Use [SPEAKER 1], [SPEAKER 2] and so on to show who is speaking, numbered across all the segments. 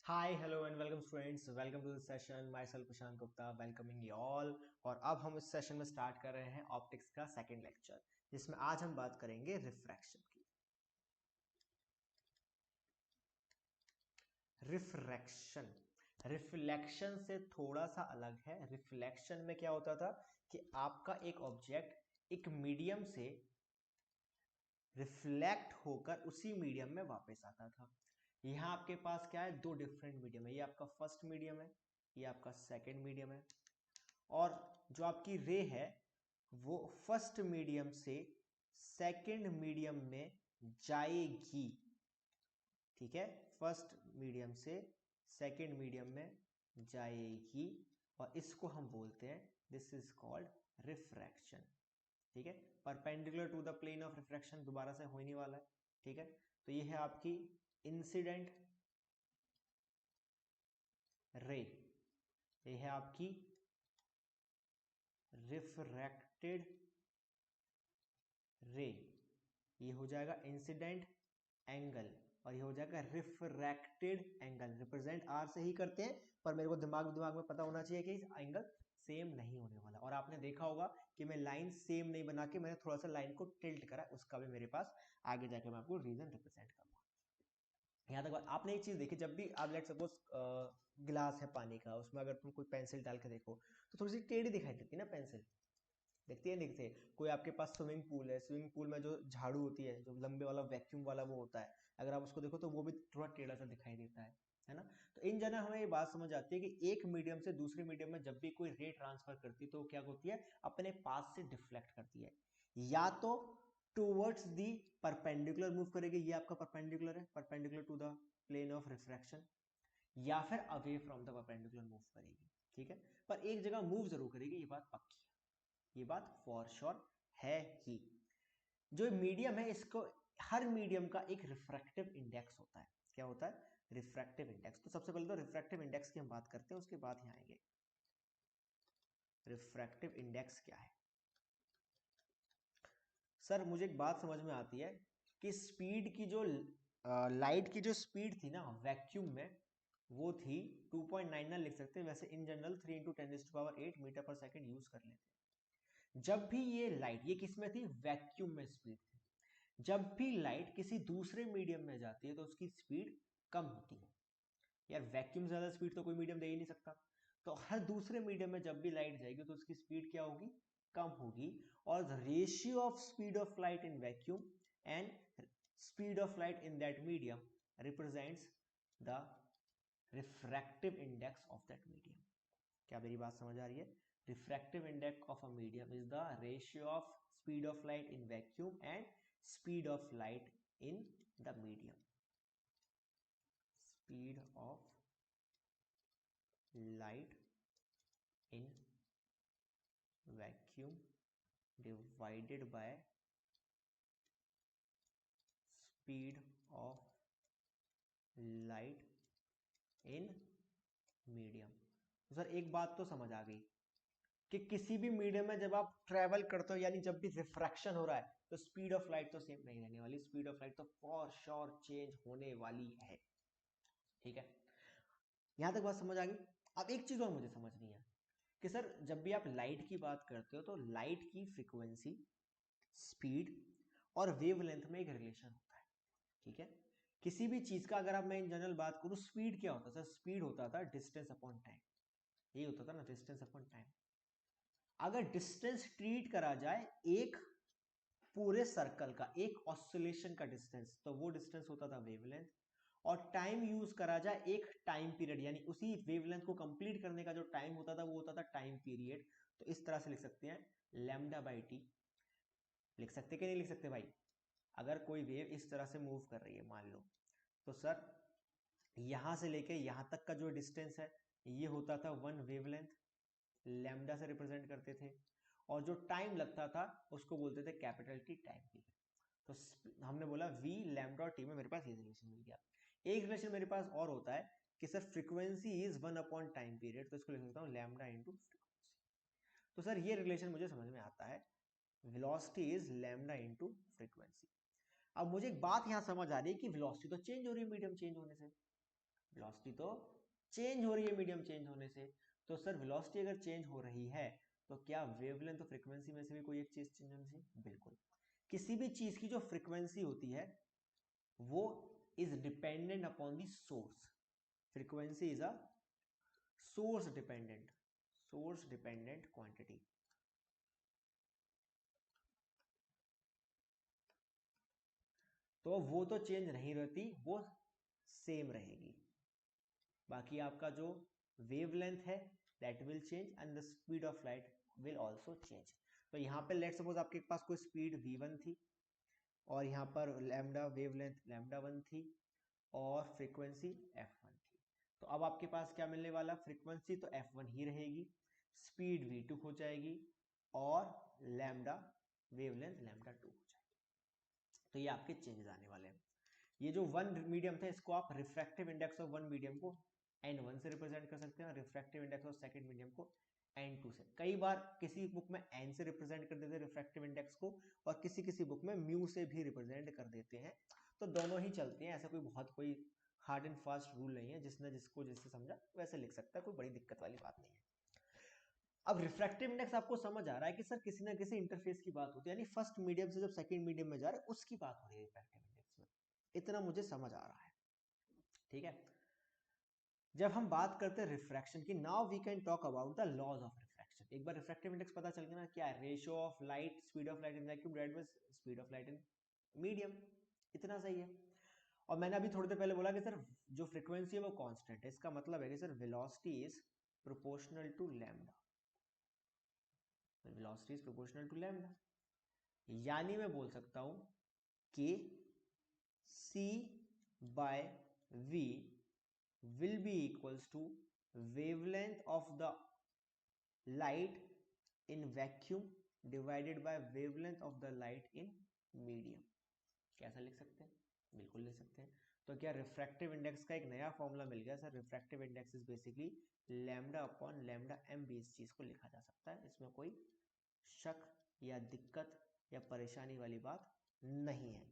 [SPEAKER 1] Hi, hello and welcome students. Welcome to the session. Myself Prashant Gupta welcoming you all. और अब हम इस session में start कर रहे हैं ऑप्टिक्स का सेकंड लेक्चर, जिसमें आज हम बात करेंगे रिफ्रैक्शन की। रिफ्रैक्शन रिफ्लेक्शन से थोड़ा सा अलग है। रिफ्लेक्शन में क्या होता था कि आपका एक ऑब्जेक्ट एक मीडियम से रिफ्लेक्ट होकर उसी मीडियम में वापस आता था। यहाँ आपके पास क्या है, दो डिफरेंट मीडियम है। ये आपका फर्स्ट मीडियम है, ये आपका सेकंड मीडियम है। और जो आपकी रे है वो फर्स्ट मीडियम से सेकंड मीडियम में जाएगी। ठीक है, फर्स्ट मीडियम से सेकंड मीडियम में जाएगी और इसको हम बोलते हैं, दिस इज कॉल्ड रिफ्रैक्शन। ठीक है, perpendicular to the plane of refraction दोबारा से होने वाला है। ठीक है, तो ये है आपकी इंसिडेंट रे, ये है आपकी रिफ्रैक्टेड रे, ये हो जाएगा इंसिडेंट एंगल और ये हो जाएगा रिफ्रैक्टेड एंगल। रिप्रेजेंट आर से ही करते हैं, पर मेरे को दिमाग में पता होना चाहिए कि एंगल सेम नहीं होने वाला। और आपने देखा होगा कि मैं लाइन सेम नहीं बना के मैंने थोड़ा सा लाइन को टिल्ट करा, उसका भी मेरे पास आगे जाके मैं आपको रीजन रिप्रेजेंट करूंगा। यहाँ तक आपने एक चीज देखी, जब भी आप लेट सपोज गिलास है पानी का, उसमें अगर तुम कोई पेंसिल डाल के देखो तो थोड़ी सी टेढ़ी दिखाई देती है ना पेंसिल, देखती है दिखते। कोई आपके पास स्विमिंग पूल है, स्विमिंग पूल में जो झाड़ू होती है, जो लंबे वाला वैक्यूम वाला वो होता है, अगर आप उसको देखो तो वो भी थोड़ा टेढ़ा सा दिखाई देता है ना। तो इन जनरल हमें ये बात समझ आती है कि एक मीडियम से दूसरे मीडियम में जब भी कोई रे ट्रांसफर करती है तो क्या होती है, अपने पास से डिफ्लेक्ट करती है। या तो टूवर्ड्स दी परपेंडिकुलर मूव करेगी, ये आपका परपेंडिकुलर है, perpendicular to the plane of refraction, या फिर away from the perpendicular move करेगी। ठीक है, पर एक जगह मूव जरूर करेगी, ये बात पक्की है, ये बात फॉर श्योर है ही। जो मीडियम है इसको, हर मीडियम का एक रिफ्रैक्टिव इंडेक्स होता है। क्या होता है? Refractive index. तो सबसे पहले तो रिफ्रैक्टिव इंडेक्स की हम बात करते हैं, उसके बाद यहाँ आएंगे रिफ्रैक्टिव इंडेक्स क्या है। सर मुझे एक बात समझ में आती है कि स्पीड की जो लाइट की जो स्पीड थी ना वैक्यूम में, वो थी 2.99 लिख सकते हैं, वैसे इन जनरल 3 इंटू 10⁸ मीटर पर सेकंड यूज कर लेते हैं। जब भी ये लाइट, ये किस में थी, वैक्यूम में स्पीड थी। जब भी लाइट किसी दूसरे मीडियम में जाती है तो उसकी स्पीड कम होती है। यार वैक्यूम से ज्यादा स्पीड तो कोई मीडियम दे ही नहीं सकता। तो हर दूसरे मीडियम में जब भी लाइट जाएगी तो उसकी स्पीड क्या होगी, कम होगी। और the ratio of speed of light in vacuum and speed of light in that medium represents the refractive index of that medium. क्या मेरी बात समझ आ रही है? Refractive index of a medium is the ratio of speed of light in vacuum and speed of light in the medium. Speed of light in vacuum divided by speed of light in medium. तो sir एक बात तो समझ आ गई कि किसी भी medium में जब आप ट्रेवल करते हो, यानी जब भी रिफ्रैक्शन हो रहा है, तो स्पीड ऑफ लाइट तो सेम नहीं रहने वाली, स्पीड ऑफ लाइट तो फॉर श्योर चेंज होने वाली है। ठीक है, यहां तक बात समझ आ गई। अब एक चीज और मुझे समझनी है कि सर जब भी आप लाइट की बात करते हो तो लाइट की फ्रीक्वेंसी, स्पीड और वेवलेंथ में एक रिलेशन होता है। ठीक है, किसी भी चीज का अगर आप, मैं इन जनरल बात करूं, स्पीड क्या होता है सर? स्पीड होता था डिस्टेंस अपॉन टाइम, यही होता था ना, डिस्टेंस अपॉन टाइम। अगर डिस्टेंस ट्रीट करा जाए एक पूरे सर्कल का, एक ऑसिलेशन का डिस्टेंस, तो वो डिस्टेंस होता था वेवलेंथ। और टाइम यूज करा जाए एक टाइम पीरियड, यानी उसी वेवलेंथ को कंप्लीट करने का जो टाइम होता था वो होता था टाइम पीरियड। तो इस तरह से लिख सकते हैं, लैम्डा बाई टी। लिख सकते कि नहीं लिख सकते भाई? अगर कोई वेव इस तरह से मूव कर रही है मान लो, तो सर यहां से लेके यहां तक का जो डिस्टेंस है ये होता था वन वेवलेंथ, लैम्डा से रिप्रेजेंट करते थे। और जो टाइम लगता था उसको बोलते थे कैपिटल टी, टाइम पीरियड। तो हमने बोला v लैम्डा और टी में मेरे पास ये रिलेशन मिल गया। एक रिलेशन मेरे पास और होता है कि sir frequency is one upon time period, तो इसको लिख सकता हूँ लैम्डा इंटू फ्रीक्वेंसी। तो सर ये रिलेशन मुझे समझ में आता है, velocity is lambda into frequency. अब मुझे एक बात यहाँ समझ आ रही है कि वेलोसिटी तो चेंज हो रही है मीडियम चेंज होने से, वेलोसिटी तो चेंज हो रही है मीडियम चेंज होने से। तो सर वेलोसिटी अगर चेंज हो रही है तो क्या वेवलेंथ और फ्रीक्वेंसी में से भी कोई एक चीज चेंज होनी चाहिए? बिल्कुल। किसी भी चीज की जो फ्रीक्वेंसी होती है वो is dependent upon the source. Frequency is a source dependent quantity. तो वो तो चेंज नहीं रहती, वो सेम रहेगी। बाकी आपका जो वेवलेंथ है that will change and the speed of light will also change. तो यहाँ पे लेट्स सपोज आपके पास कोई स्पीड v1 थी और यहाँ पर लैम्डा वेवलेंथ λ1 थी और फ्रीक्वेंसी f1 थी। तो अब आपके पास क्या मिलने वाला? फ्रीक्वेंसी तो f1 ही रहेगी, स्पीड v2 हो जाएगी और लैम्डा वेवलेंथ λ2 हो जाएगी। तो ये आपके चेंजेस आने वाले हैं। ये जो वन मीडियम था इसको आप refractive index of one medium को n1 से रिप्रेजेंट कर सकते हैं, refractive index of second medium को n2 से। कई बार किसी बुक में n से रिप्रेजेंट कर देते हैं रिफ्रैक्टिव इंडेक्स को और किसी बुक में म्यू से भी रिप्रेजेंट कर देते हैं। तो दोनों ही चलते हैं, ऐसा कोई हार्ड एंड फास्ट रूल नहीं है, जिसने जिसको जैसे समझा वैसे लिख सकता है, कोई बड़ी दिक्कत वाली बात नहीं है। अब रिफ्रैक्टिव इंडेक्स आपको समझ आ रहा है कि सर किसी ना किसी इंटरफेस की बात होती है, यानी फर्स्ट मीडियम से जब सेकंड मीडियम में जा रहा है उसकी बात हो रही है रिफ्रैक्टिव इंडेक्स में। इतना मुझे समझ आ रहा है, ठीक है। जब हम बात करते हैं रिफ्रैक्शन की, now we can talk about the laws of refraction. एक बार रिफ्रैक्टिव इंडेक्स पता चल गया ना, क्या है? Ratio of light, speed of light in vacuum divided by speed of light in medium. इतना सही है। और मैंने अभी थोड़ी देर पहले बोला कि सर जो फ्रीक्वेंसी है वो कांस्टेंट है, इसका मतलब है कि sir velocity is proportional to lambda. Velocity is proportional to lambda, यानी मैं बोल सकता हूं कि c by v will be equals to wavelength of the light in vacuum divided by wavelength of the light in medium। कैसा लिख सकते हैं? बिल्कुल लिख सकते हैं। तो क्या रिफ्रैक्टिव इंडेक्स का एक नया फॉर्मूला मिल गया sir? Refractive index is basically lambda upon lambda M भी इस चीज को लिखा जा सकता है, इसमें कोई शक या दिक्कत या परेशानी वाली बात नहीं है।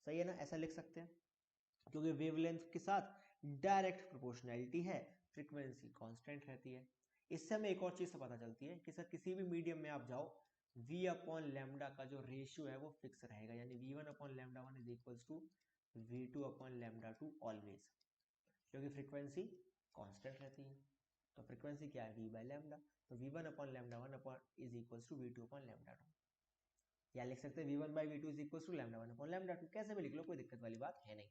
[SPEAKER 1] सही है ना? ऐसा लिख सकते हैं क्योंकि वेवलेंथ के साथ डायरेक्ट प्रोपोर्शनैलिटी है, फ्रीक्वेंसी कांस्टेंट रहती है। इससे हमें एक और चीज पता चलती है कि सर किसी भी मीडियम में आप जाओ, v अपॉन लैम्डा का जो रेशियो है वो फिक्स रहेगा, यानी v1 upon lambda 1 is equals to v2 upon lambda 2 always, क्योंकि फ्रीक्वेंसी कांस्टेंट रहती है। तो फ्रीक्वेंसी क्या है? v by lambda. तो v1 upon lambda 1 upon is equals to v2 upon lambda 2, या लिख सकते हैं v1 by v2 is equals to lambda 1 upon lambda 2, कैसे भी लिख लो, कोई दिक्कत वाली बात है नहीं।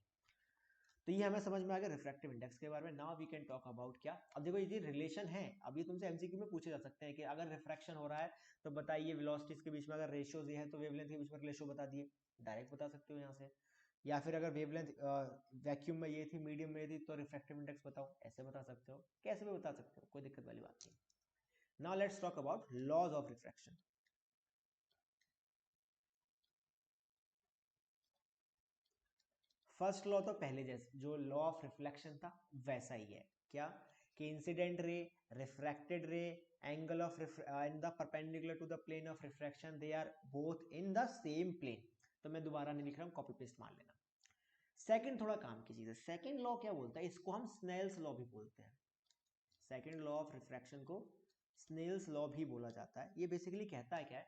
[SPEAKER 1] तो ये हमें समझ में आ गया रिफ्रैक्टिव इंडेक्स के बारे में। Now we can talk about क्या, अब देखो ये रिलेशन है, अब ये तुमसे एमसीक्यू में पूछे जा सकते हैं कि अगर रिफ्रैक्शन हो रहा है तो बताइए वेलोसिटीज के बीच में अगर रेशियोज ये है तो वेवलेंथ के बीच में रेशियो बता दिए, डायरेक्ट बता सकते हो यहाँ से। या फिर अगर वेवलेंथ वैक्यूम में ये थी, मीडियम में ये थी, तो रिफ्रैक्टिव इंडेक्स बताओ, ऐसे बता सकते हो, कैसे भी बता सकते हो, कोई दिक्कत वाली बात नहीं। Now let's talk about laws of refraction. First law तो पहले जैसे जो लॉ ऑफ रिफ्लेक्शन था वैसा ही है, क्या कि incident ray, refracted ray, angle of in the perpendicular to the plane of refraction, they are both in the same plane. तो मैं दोबारा नहीं लिख रहा हूं, कॉपी पेस्ट मार लेना। सेकंड थोड़ा काम की चीज है, सेकंड लॉ क्या बोलता है, इसको हम स्नेल्स लॉ भी बोलते हैं। सेकंड लॉ ऑफ रिफ्रैक्शन को स्नेल्स लॉ भी बोला जाता है। ये बेसिकली कहता है क्या है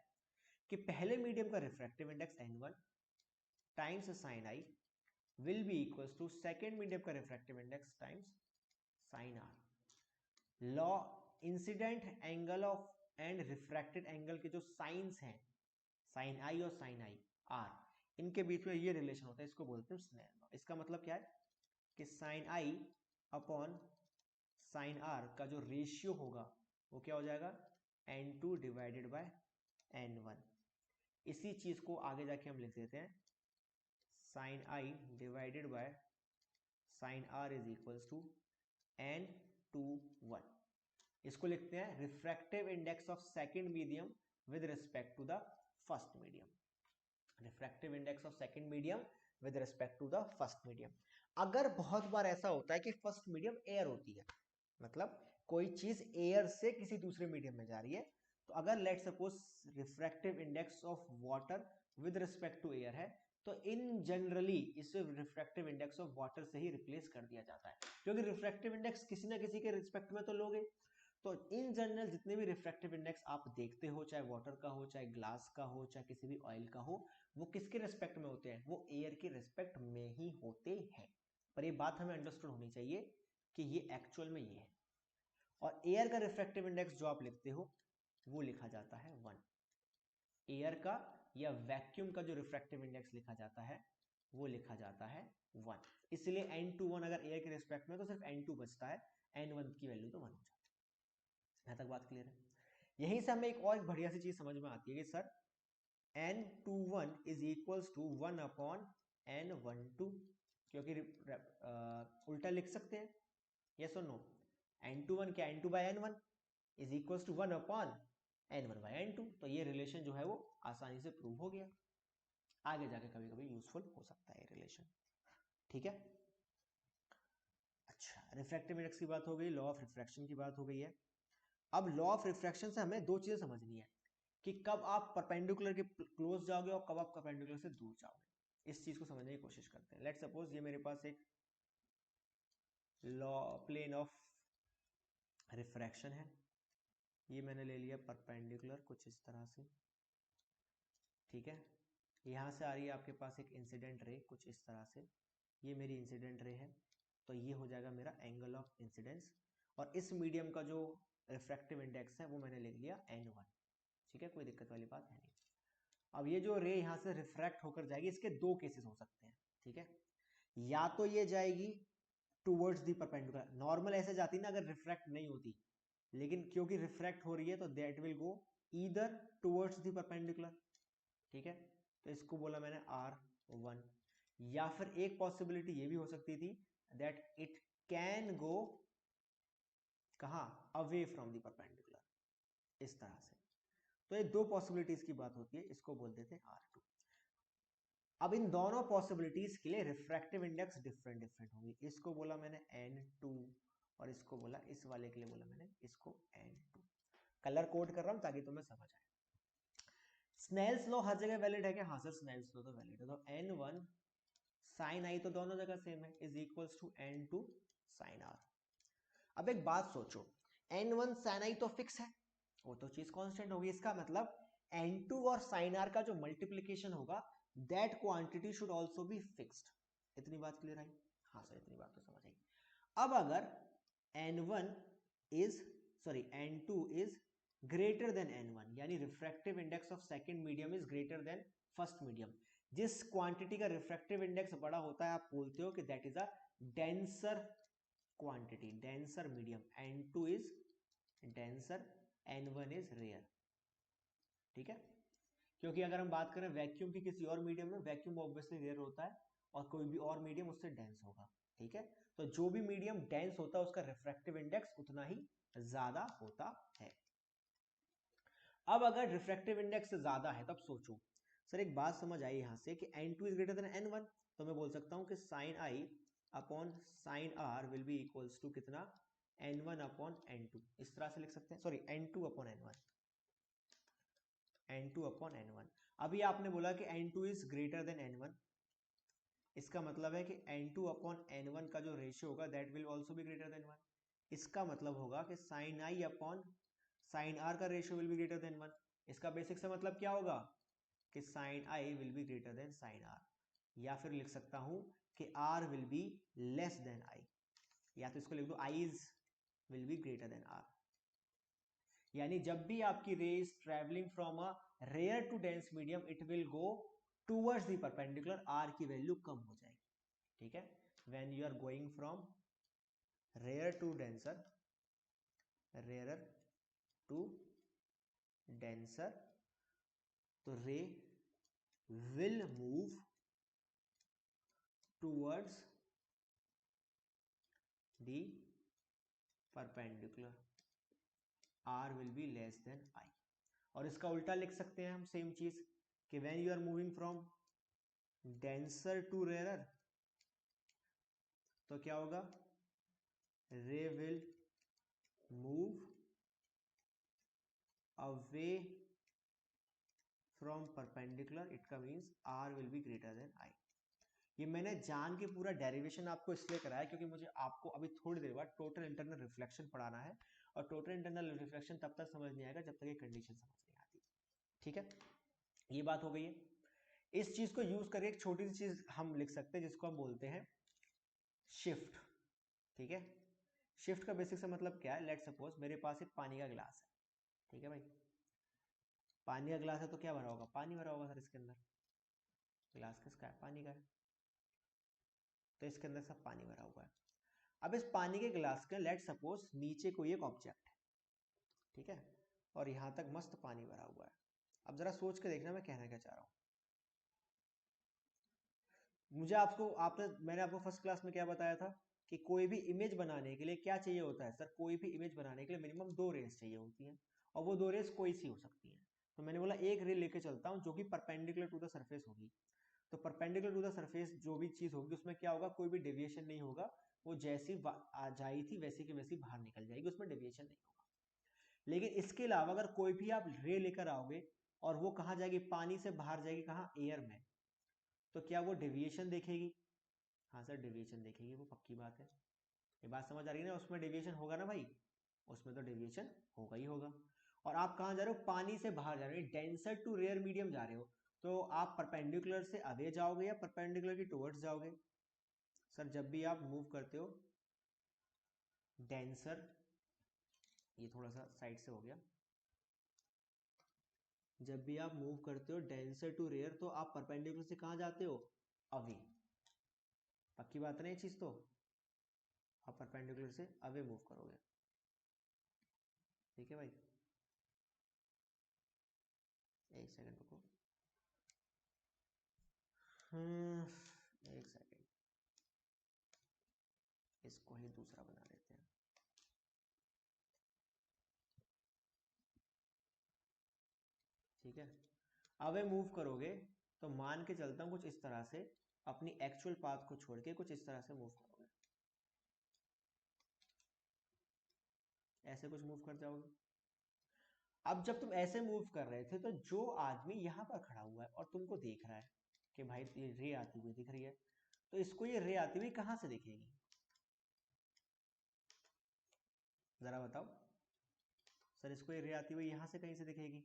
[SPEAKER 1] कि पहले मीडियम का refractive index n1 times sin i will be equals to second medium का refractive index times sin r। Law incident angle of and refracted angle के जो साइंस हैं, sin i और sin i r, इनके बीच में ये relation होता है, इसको बोलते हैं स्नेल लॉ। इसका मतलब क्या है कि sin i upon sin r का जो रेशियो होगा वो क्या हो जाएगा? n2 divided bye n1। इसी चीज को आगे जाके हम लिख देते हैं sin i divided by sin r is equals to n21। इसको लिखते हैं refractive index of second medium with respect to the first medium. Refractive index of second medium with respect to the first medium. अगर बहुत बार ऐसा होता है कि first medium air होती है, मतलब कोई चीज एयर से किसी दूसरे मीडियम में जा रही है, तो अगर let suppose refractive index of water with respect to air है, तो इन जनरली इसे रिफ्रैक्टिव इंडेक्स ऑफ वाटर से ही रिप्लेस कर दिया जाता है, क्योंकि रिफ्रैक्टिव इंडेक्स किसी ना किसी के रिस्पेक्ट में तो लोगे। तो इन जनरल जितने भी रिफ्रैक्टिव इंडेक्स आप देखते हो, चाहे वाटर का हो, चाहे ग्लास का हो, चाहे किसी भी ऑयल का हो, वो किसके रिस्पेक्ट में होते हैं? वो एयर के रिस्पेक्ट में ही होते हैं। पर ये बात हमें अंडरस्टूड होनी चाहिए कि ये एक्चुअल में ये है। और एयर का रिफ्रैक्टिव इंडेक्स जो आप लिखते हो वो लिखा जाता है 1। एयर का या वैक्यूम का जो रिफ्रैक्टिव इंडेक्स लिखा जाता है वो लिखा जाता है 1। इसलिए n21 अगर एयर के रिस्पेक्ट में तो सिर्फ n2 बचता है, n1 की वैल्यू तो 1 हो जाती है। यहाँ तक बात क्लियर है? यहीं से हमें एक और बढ़िया सी चीज समझ में आती है कि sir n21 is equals to 1 upon n12, क्योंकि उल्टा लिख सकते हैं, यस और नो? n21 क्या, n2 by n1 is equals to 1 upon n1 by n2। तो ये रिलेशन जो है वो आसानी से प्रूव हो गया। आगे जाके कभी कभी यूजफुल हो सकता है ये रिलेशन, ठीक है? अच्छा, रिफ्रैक्टिव इंडेक्स की बात हो गई, लॉ ऑफ रिफ्रैक्शन की बात हो गई है। अब लॉ ऑफ रिफ्रैक्शन से हमें दो चीजें समझनी है कि कब आप परपेंडिकुलर के क्लोज जाओगे और कब आप परपेंडिकुलर से दूर जाओगे। इस चीज को समझने की कोशिश करते हैं। लेट्स सपोज ये मेरे पास एक लॉ प्लेन ऑफ रिफ्रैक्शन है, ये मैंने ले लिया परपेंडिकुलर कुछ इस तरह से, ठीक है? यहाँ से आ रही है आपके पास एक इंसिडेंट रे कुछ इस तरह से, ये मेरी इंसिडेंट रे है, तो ये हो जाएगा मेरा एंगल ऑफ इंसिडेंस। और इस मीडियम का जो रिफ्रैक्टिव इंडेक्स है वो मैंने लिख लिया n1, ठीक है? कोई दिक्कत वाली बात है नहीं। अब ये जो रे यहाँ से रिफ्रैक्ट होकर जाएगी, इसके दो केसेस हो सकते हैं, ठीक है? या तो ये जाएगी टूवर्ड्स दी परपेंडिकुलर, नॉर्मल ऐसे जाती ना अगर रिफ्रैक्ट नहीं होती, लेकिन क्योंकि रिफ्रैक्ट हो रही है तो that will go either towards the perpendicular, ठीक है? तो इसको बोला मैंने R1। या फिर एक पॉसिबिलिटी ये भी हो सकती थी दैट इट कैन गो कहाँ, अवे फ्रॉम दी परपेंडिकुलर, इस तरह से। तो ये दो पॉसिबिलिटीज की बात होती है, इसको बोल देते हैं R2। अब इन दोनों पॉसिबिलिटीज के लिए रिफ्रैक्टिव इंडेक्स डिफरेंट डिफरेंट होंगी। इसको बोला मैंने n2 और इसको बोला, इस वाले के लिए बोला मैंने इसको n2। कलर कोड कर रहा हूं ताकि तुम्हें समझ आए। स्नेल्स लॉ हर जगह वैलिड है क्या? हाँ सर, स्नेल्स लॉ तो वैलिड है। तो n1 sin i तो दोनों जगह सेम है, is equals to n2 sin r। अब एक बात सोचो, n1 sin i तो फिक्स है, वो तो चीज कांस्टेंट होगी, इसका मतलब n2 और sin r का जो मल्टीप्लिकेशन होगा that quantity should also be fixed. इतनी बात क्लियर आई? हाँ सर, इतनी बात तो समझ आई। अब अगर n1 is n2 is greater than n1, यानी refractive index of second medium is greater than first medium, जिस क्वांटिटी का रिफ्रैक्टिव इंडेक्स बड़ा होता है आप बोलते हो कि that is a denser quantity, denser medium. n2 is denser, n1 is rare, ठीक है? क्योंकि अगर हम बात करें वैक्यूम की किसी और मीडियम में, वैक्यूम ऑब्वियसली रेयर होता है और कोई भी और मीडियम उससे डेंस होगा, ठीक है? तो जो भी मीडियम डेंस होता है उसका रिफ्रैक्टिव इंडेक्स उतना ही ज्यादा होता है। अब अगर रिफ्रैक्टिव इंडेक्स ज्यादा है तब सोचो सर, एक बात समझ आई यहां से कि n2 is greater than n1, तो मैं बोल सकता हूं कि sin i upon sin r will be equals to कितना, n1 अपॉन n2, इस तरह से लिख सकते हैं, sorry n2 upon n1, n2 upon n1। अभी आपने बोला कि n2 is greater than n1, इसका मतलब है कि n2 अपॉन n1 का जो रेशियो होगा that will also be greater then 1। इसका मतलब होगा कि sin i upon sin r का ratio will be greater then 1। इसका बेसिक से मतलब क्या होगा कि sin i will be greater than sin r, या फिर लिख सकता हूं कि r will be less than i, या तो इसको लिख दो i is will be greater than r। यानी जब भी आपकी ray is travelling from a rare to dense medium it will go towards the perpendicular, r की वैल्यू कम हो जाएगी, ठीक है? When you are going from rare to denser, rare to denser, तो रे will move towards the perpendicular, r will be less than i। और इसका उल्टा लिख सकते हैं हम सेम चीज कि when you are moving from denser to rare, तो क्या होगा, ray will move away from perpendicular, it का means R will be greater than I. ये मैंने जान के पूरा डेरिवेशन आपको इसलिए कराया क्योंकि मुझे आपको अभी थोड़ी देर बाद टोटल इंटरनल रिफ्लेक्शन पढ़ाना है, और टोटल इंटरनल रिफ्लेक्शन तब तक समझ नहीं आएगा जब तक ये कंडीशन समझ नहीं आती। ठीक है, ये बात हो गई है। इस चीज को यूज करके एक छोटी सी चीज हम लिख सकते हैं जिसको हम बोलते हैं शिफ्ट। ठीक है, शिफ्ट का बेसिक से मतलब क्या है, लेट सपोज मेरे पास एक पानी का गिलास है। ठीक है भाई, पानी का गिलास है तो क्या भरा होगा, पानी भरा होगा सर इसके अंदर। गिलास किसका है, पानी का है, तो इसके अंदर सब पानी भरा हुआ है। अब इस पानी के गिलास के लेट सपोज नीचे कोई एक ऑब्जेक्ट है, ठीक है, और यहां तक मस्त पानी भरा हुआ है। अब जरा सोच के देखना मैं कहना क्या चाह रहा हूं। मुझे मैंने आपको फर्स्ट क्लास में क्या बताया था कि कोई भी इमेज बनाने के लिए क्या चाहिए होता है सर, कोई भी इमेज बनाने के लिए मिनिमम 2 रेस चाहिए होती हैं, और वो 2 रेस कोई सी हो सकती हैं। तो मैंने बोला एक रे लेके चलता हूं जो कि परपेंडिकुलर टू द सरफेस होगी। तो परपेंडिकुलर टू द सरफेस जो भी चीज होगी उसमें क्या होगा, कोई भी डेविएशन नहीं होगा, वो जैसी जाई थी वैसी की वैसी बाहर निकल जाएगी, उसमें डेविएशन नहीं होगा। लेकिन इसके अलावा अगर कोई भी आप रे लेकर आओगे और वो कहाँ जाएगी, पानी से बाहर जाएगी, कहाँ, एयर में, तो क्या वो डेविएशन देखेगी? हाँ सर डेविएशन देखेगी, वो पक्की बात है। ये बात समझ आ रही है ना, उसमें डेविएशन होगा ना भाई, उसमें तो डेविएशन होगा ही होगा। और आप कहाँ जा रहे हो, पानी से बाहर जा रहे हो, डेंसर टू रेयर मीडियम जा रहे हो, तो आप परपेंडिकुलर से अवे जाओगे या परपेंडिकुलर की टुवर्ड्स जाओगे? सर जब भी आप मूव करते हो डेंसर, ये थोड़ा सा साइड से हो गया, जब भी आप मूव करते हो डेंसर टू रेयर तो आप परपेंडिकुलर से कहाँ जाते हो, अवे। पक्की बात है ना ये चीज, तो आप परपेंडिकुलर से अवे मूव करोगे। ठीक है भाई, एक सेकंड रुको, एक सेकंड, इसको ही दूसरा बना देते हैं। ठीक है, अवे मूव करोगे तो मान के चलता हूं कुछ इस तरह से, अपनी एक्चुअल पाथ को छोड़ के कुछ इस तरह से मूव करोगे, ऐसे कुछ मूव कर जाओगे। अब जब तुम ऐसे मूव कर रहे थे तो जो आदमी यहां पर खड़ा हुआ है और तुमको देख रहा है कि भाई ये रे आती हुई दिख रही है, तो इसको ये रे आती हुई कहां से दिखेगी, जरा बताओ। सर इसको ये रे आती हुई यहां से कहीं से दिखेगी,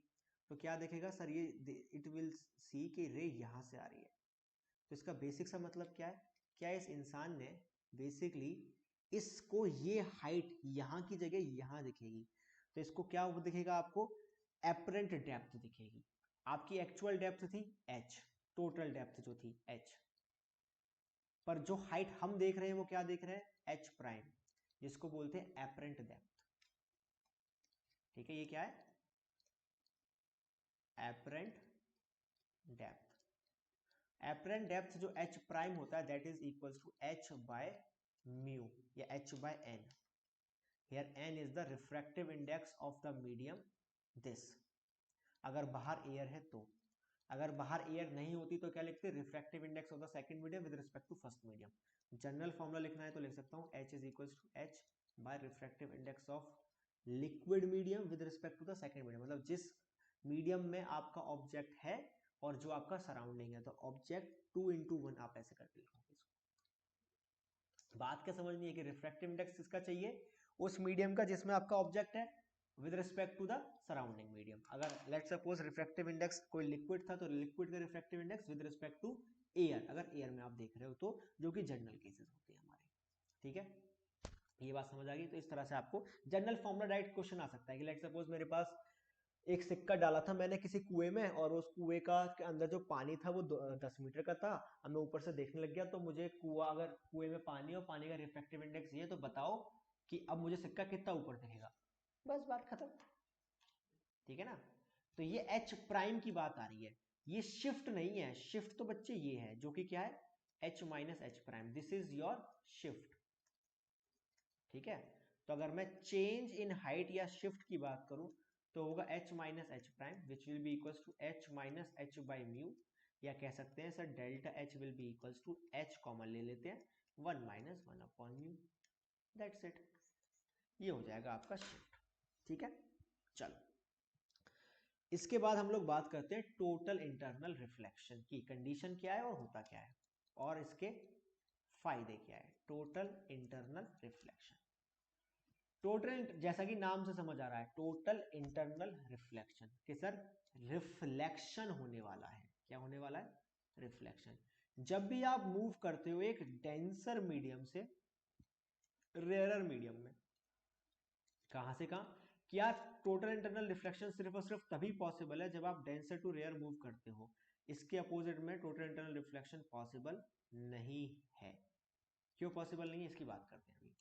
[SPEAKER 1] तो क्या दिखेगा सर, ये इट विल सी कि रे यहां से आ रही है। तो इसका बेसिक सा मतलब क्या है, क्या इस इंसान ने बेसिकली इसको ये हाइट यहाँ की जगह यहाँ दिखेगी, तो इसको क्या दिखेगा आपको, एपरेंट डेप्थ दिखेगी। आपकी एक्चुअल डेप्थ थी h, टोटल डेप्थ जो थी h, पर जो हाइट हम देख रहे हैं वो क्या देख रहे हैं, h प्राइम, जिसको बोलते हैं एपरेंट डेप्थ। ठीक है, ये क्या है, एपरेंट डेप्थ। एपरेंट डेप्थ जो h प्राइम होता है that is equals to h by mu या h by n। Here n is the refractive index of the medium this, अगर बाहर एयर है तो, अगर बाहर एयर नहीं होती तो क्या लिखते, refractive index of the second medium with respect to first medium. General formula लिखना है तो लिख सकता हूँ h is equals to h by refractive index of liquid medium with respect to the second medium, मतलब जिस मीडियम में आपका ऑब्जेक्ट है और जो आपका सराउंडिंग है, तो ऑब्जेक्ट 2 into 1 आप ऐसे करके लिखोगे इसको। बात क्या समझनी है कि रिफ्रैक्टिव इंडेक्स किसका चाहिए, उस मीडियम का जिसमें आपका ऑब्जेक्ट है with respect to the surrounding medium. अगर लेट सपोज रिफ्रैक्टिव इंडेक्स कोई लिक्विड था तो लिक्विड का refractive index with respect to air, अगर एयर में आप देख रहे हो तो, जो कि जनरल केसेस होते हैं हमारे। ठीक है, ये बात समझ आ गई। तो इस तरह से आपको जनरल फॉर्मूला डायरेक्ट क्वेश्चन आ सकता है कि लेट सपोज मेरे पास एक सिक्का डाला था मैंने किसी कुएं में, और उस कुएं का के अंदर जो पानी था वो 10 मीटर का था। अब मैं ऊपर से देखने लग गया तो मुझे कुआ, अगर कुएं में पानी और पानी का रिफ्रैक्टिव इंडेक्स ये, तो बताओ कि अब मुझे सिक्का कितना ऊपर दिखेगा, बस बात खत्म। ठीक है ना, तो ये h प्राइम की बात आ रही है, ये शिफ्ट नहीं है, शिफ्ट तो बच्चे ये है जो कि क्या है, h minus h prime, this is your shift. ठीक है, तो अगर मैं चेंज इन हाइट या शिफ्ट की बात करूं तो होगा h minus h prime which will be equals to h minus h by mu, या कह सकते हैं sir delta h will be equals to h common ले लेते हैं 1 minus 1 upon mu, that's it. ये हो जाएगा आपका शिफ्ट। ठीक है, चलो इसके बाद हम लोग बात करते हैं टोटल इंटरनल रिफ्लेक्शन की, कंडीशन क्या है और होता क्या है और इसके फायदे क्या है। टोटल इंटरनल रिफ्लेक्शन, टोटल जैसा कि नाम से समझ आ रहा है टोटल इंटरनल रिफ्लेक्शन कि सर रिफ्लेक्शन होने वाला है। क्या होने वाला है? रिफ्लेक्शन। जब भी आप मूव करते हो एक डेंसर मीडियम से रेयरर मीडियम में, कहां से कहां, क्या टोटल इंटरनल रिफ्लेक्शन सिर्फ और सिर्फ तभी पॉसिबल है जब आप डेंसर टू रेयर मूव करते हो। इसके अपोजिट में टोटल इंटरनल रिफ्लेक्शन पॉसिबल नहीं है। क्यों पॉसिबल नहीं है इसकी बात करते हैं अभी।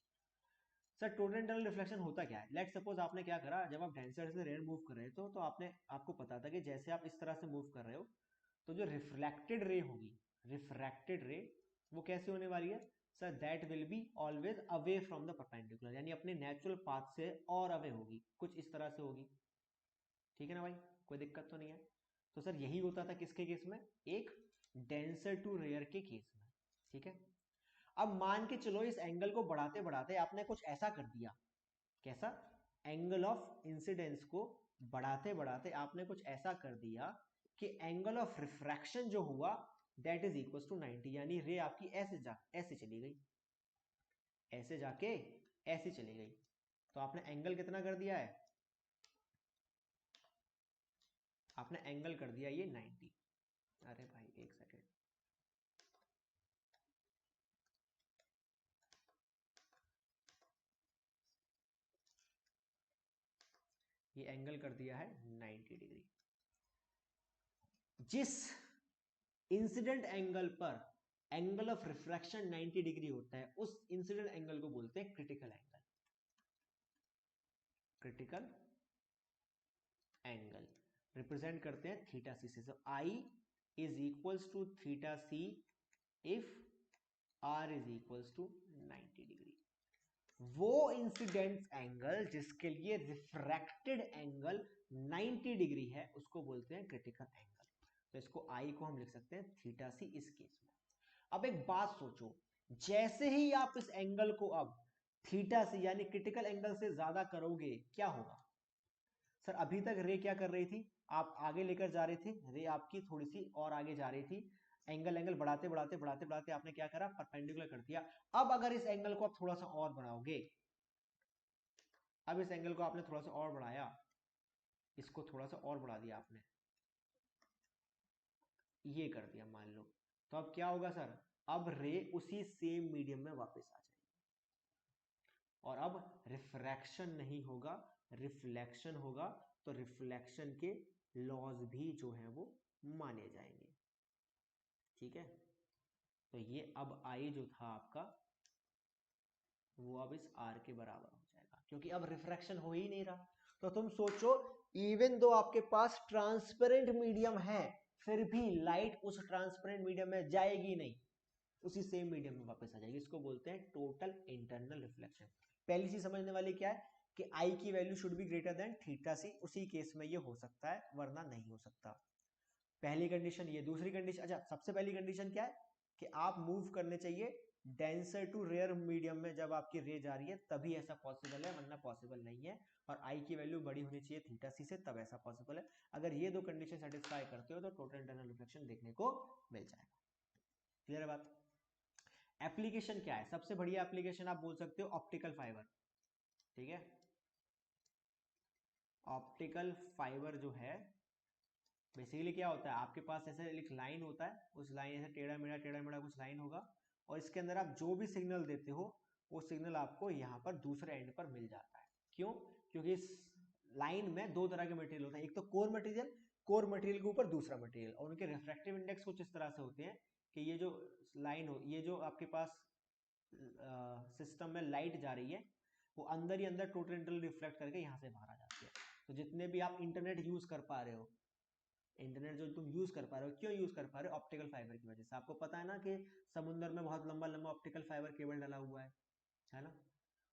[SPEAKER 1] सर टोटल इंटरनल रिफ्लेक्शन होता क्या है? लेट सपोज आपने क्या करा, जब आप डेंसर से रेयर मूव कर रहे थे तो आपने, आपको पता था कि जैसे आप इस तरह से मूव कर रहे हो तो जो रिफ्लेक्टेड रे होगी, रिफ्रैक्टेड रे वो कैसे होने वाली है sir, that will be always away from the perpendicular, यानी अपने नेचुरल पाथ से और अवे होगी, कुछ इस तरह से होगी। ठीक है ना भाई, कोई दिक्कत तो नहीं है। तो सर यही होता था किसके केस में? एक डेंसर टू रेयर के केस में। ठीक है, अब मान के चलो इस एंगल को बढ़ाते बढ़ाते आपने कुछ ऐसा कर दिया, कैसा? एंगल ऑफ इंसिडेंस को बढ़ाते बढ़ाते आपने कुछ ऐसा कर दिया कि एंगल ऑफ रिफ्रैक्शन जो हुआ दैट इज इक्वल टू 90, यानी रे आपकी ऐसे चली गई, ऐसे जाके ऐसे चली गई। तो आपने एंगल कितना कर दिया है? आपने एंगल कर दिया ये 90। अरे भाई एक सेकेंड, ये एंगल कर दिया है 90 डिग्री। जिस इंसिडेंट एंगल पर एंगल ऑफ रिफ्रैक्शन 90 डिग्री होता है उस इंसिडेंट एंगल को बोलते हैं critical angle. Critical angle represent करते हैं थीटा सी से। So I is equals to theta C if R is equals to 90 degree. वो इंसिडेंट एंगल जिसके लिए रिफ्रैक्टेड एंगल 90 डिग्री है उसको बोलते हैं क्रिटिकल एंगल। तो इसको आई को हम लिख सकते हैं थीटा सी इस केस में। अब एक बात सोचो, जैसे ही आप इस एंगल को अब थीटा सी यानी क्रिटिकल एंगल से ज्यादा करोगे क्या होगा? सर अभी तक रे क्या कर रही थी, आप आगे लेकर जा रहे थे, रे आपकी थोड़ी सी और आगे जा रही थी, एंगल बढ़ाते बढ़ाते बढ़ाते बढ़ाते आपने क्या करा, परपेंडिकुलर कर दिया। अब अगर इस एंगल को आप थोड़ा सा और बढ़ाओगे, अब इस एंगल को आपने थोड़ा सा और बढ़ाया, इसको थोड़ा सा और बढ़ा दिया आपने, ये कर दिया मान लो, तो अब क्या होगा सर, अब रे उसी सेम मीडियम में वापस आ जाएगी और अब रिफ्रैक्शन नहीं होगा, रिफ्लेक्शन होगा। तो रिफ्लेक्शन के लॉज भी जो है वो माने जाएंगे। ठीक है, तो ये अब आई जो था आपका वो अब इस आर के बराबर हो जाएगा क्योंकि अब रिफ्रैक्शन हो ही नहीं रहा। तो तुम सोचो, इवन दो आपके पास ट्रांसपेरेंट मीडियम है फिर भी लाइट उस ट्रांसपेरेंट मीडियम में जाएगी नहीं, उसी सेम मीडियम में वापस आ जाएगी। इसको बोलते हैं टोटल इंटरनल रिफ्लेक्शन। पहली चीज समझने वाली क्या है कि आई की value should be greater than theta C, उसी केस में ये हो सकता है वरना नहीं हो सकता। पहली कंडीशन ये। दूसरी कंडीशन, अच्छा सबसे पहली कंडीशन क्या है कि आप मूव करने चाहिए डेंसर टू रेयर मीडियम में, जब आपकी रे जा रही है तभी ऐसा पॉसिबल है वरना पॉसिबल नहीं है। और आई की वैल्यू बड़ी होनी चाहिए थीटा सी से तब ऐसा पॉसिबल है। अगर ये दो कंडीशन सेटिस्फाई करते हो तो टोटल इंटरनल रिफ्लेक्शन देखने को मिल जाएगा। क्लियर है बात? एप्लीकेशन क्या है? सबसे बढ़िया एप्लीकेशन आप बोल सकते हो ऑप्टिकल फाइबर। ठीक है, ऑप्टिकल फाइबर जो है बेसिकली क्या होता है, आपके पास ऐसे एक लाइन होता है, उस लाइन ऐसे टेढ़ा मेढ़ा कुछ लाइन होगा और इसके अंदर आप जो भी सिग्नल देते हो वो सिग्नल आपको यहाँ पर दूसरे एंड पर मिल जाता है। क्यों? क्योंकि इस लाइन में दो तरह के मटेरियल होता है, एक तो कोर मटेरियल, कोर मटेरियल के ऊपर दूसरा मटेरियल, और उनके रिफ्रैक्टिव इंडेक्स कुछ इस तरह से होते हैं कि ये जो लाइन हो, ये जो आपके पास सिस्टम में लाइट जा रही है वो अंदर ही अंदर टोटल इंटरनल रिफ्लेक्ट करके यहाँ से बाहर आ जाती है। तो जितने भी आप इंटरनेट यूज कर पा रहे हो, इंटरनेट जो तुम यूज कर पा रहे हो, क्यों यूज कर पा रहे हो? ऑप्टिकल फाइबर की वजह से। आपको पता है ना कि समुद्र में बहुत लंबा लंबा ऑप्टिकल फाइबर केबल डला हुआ है ना?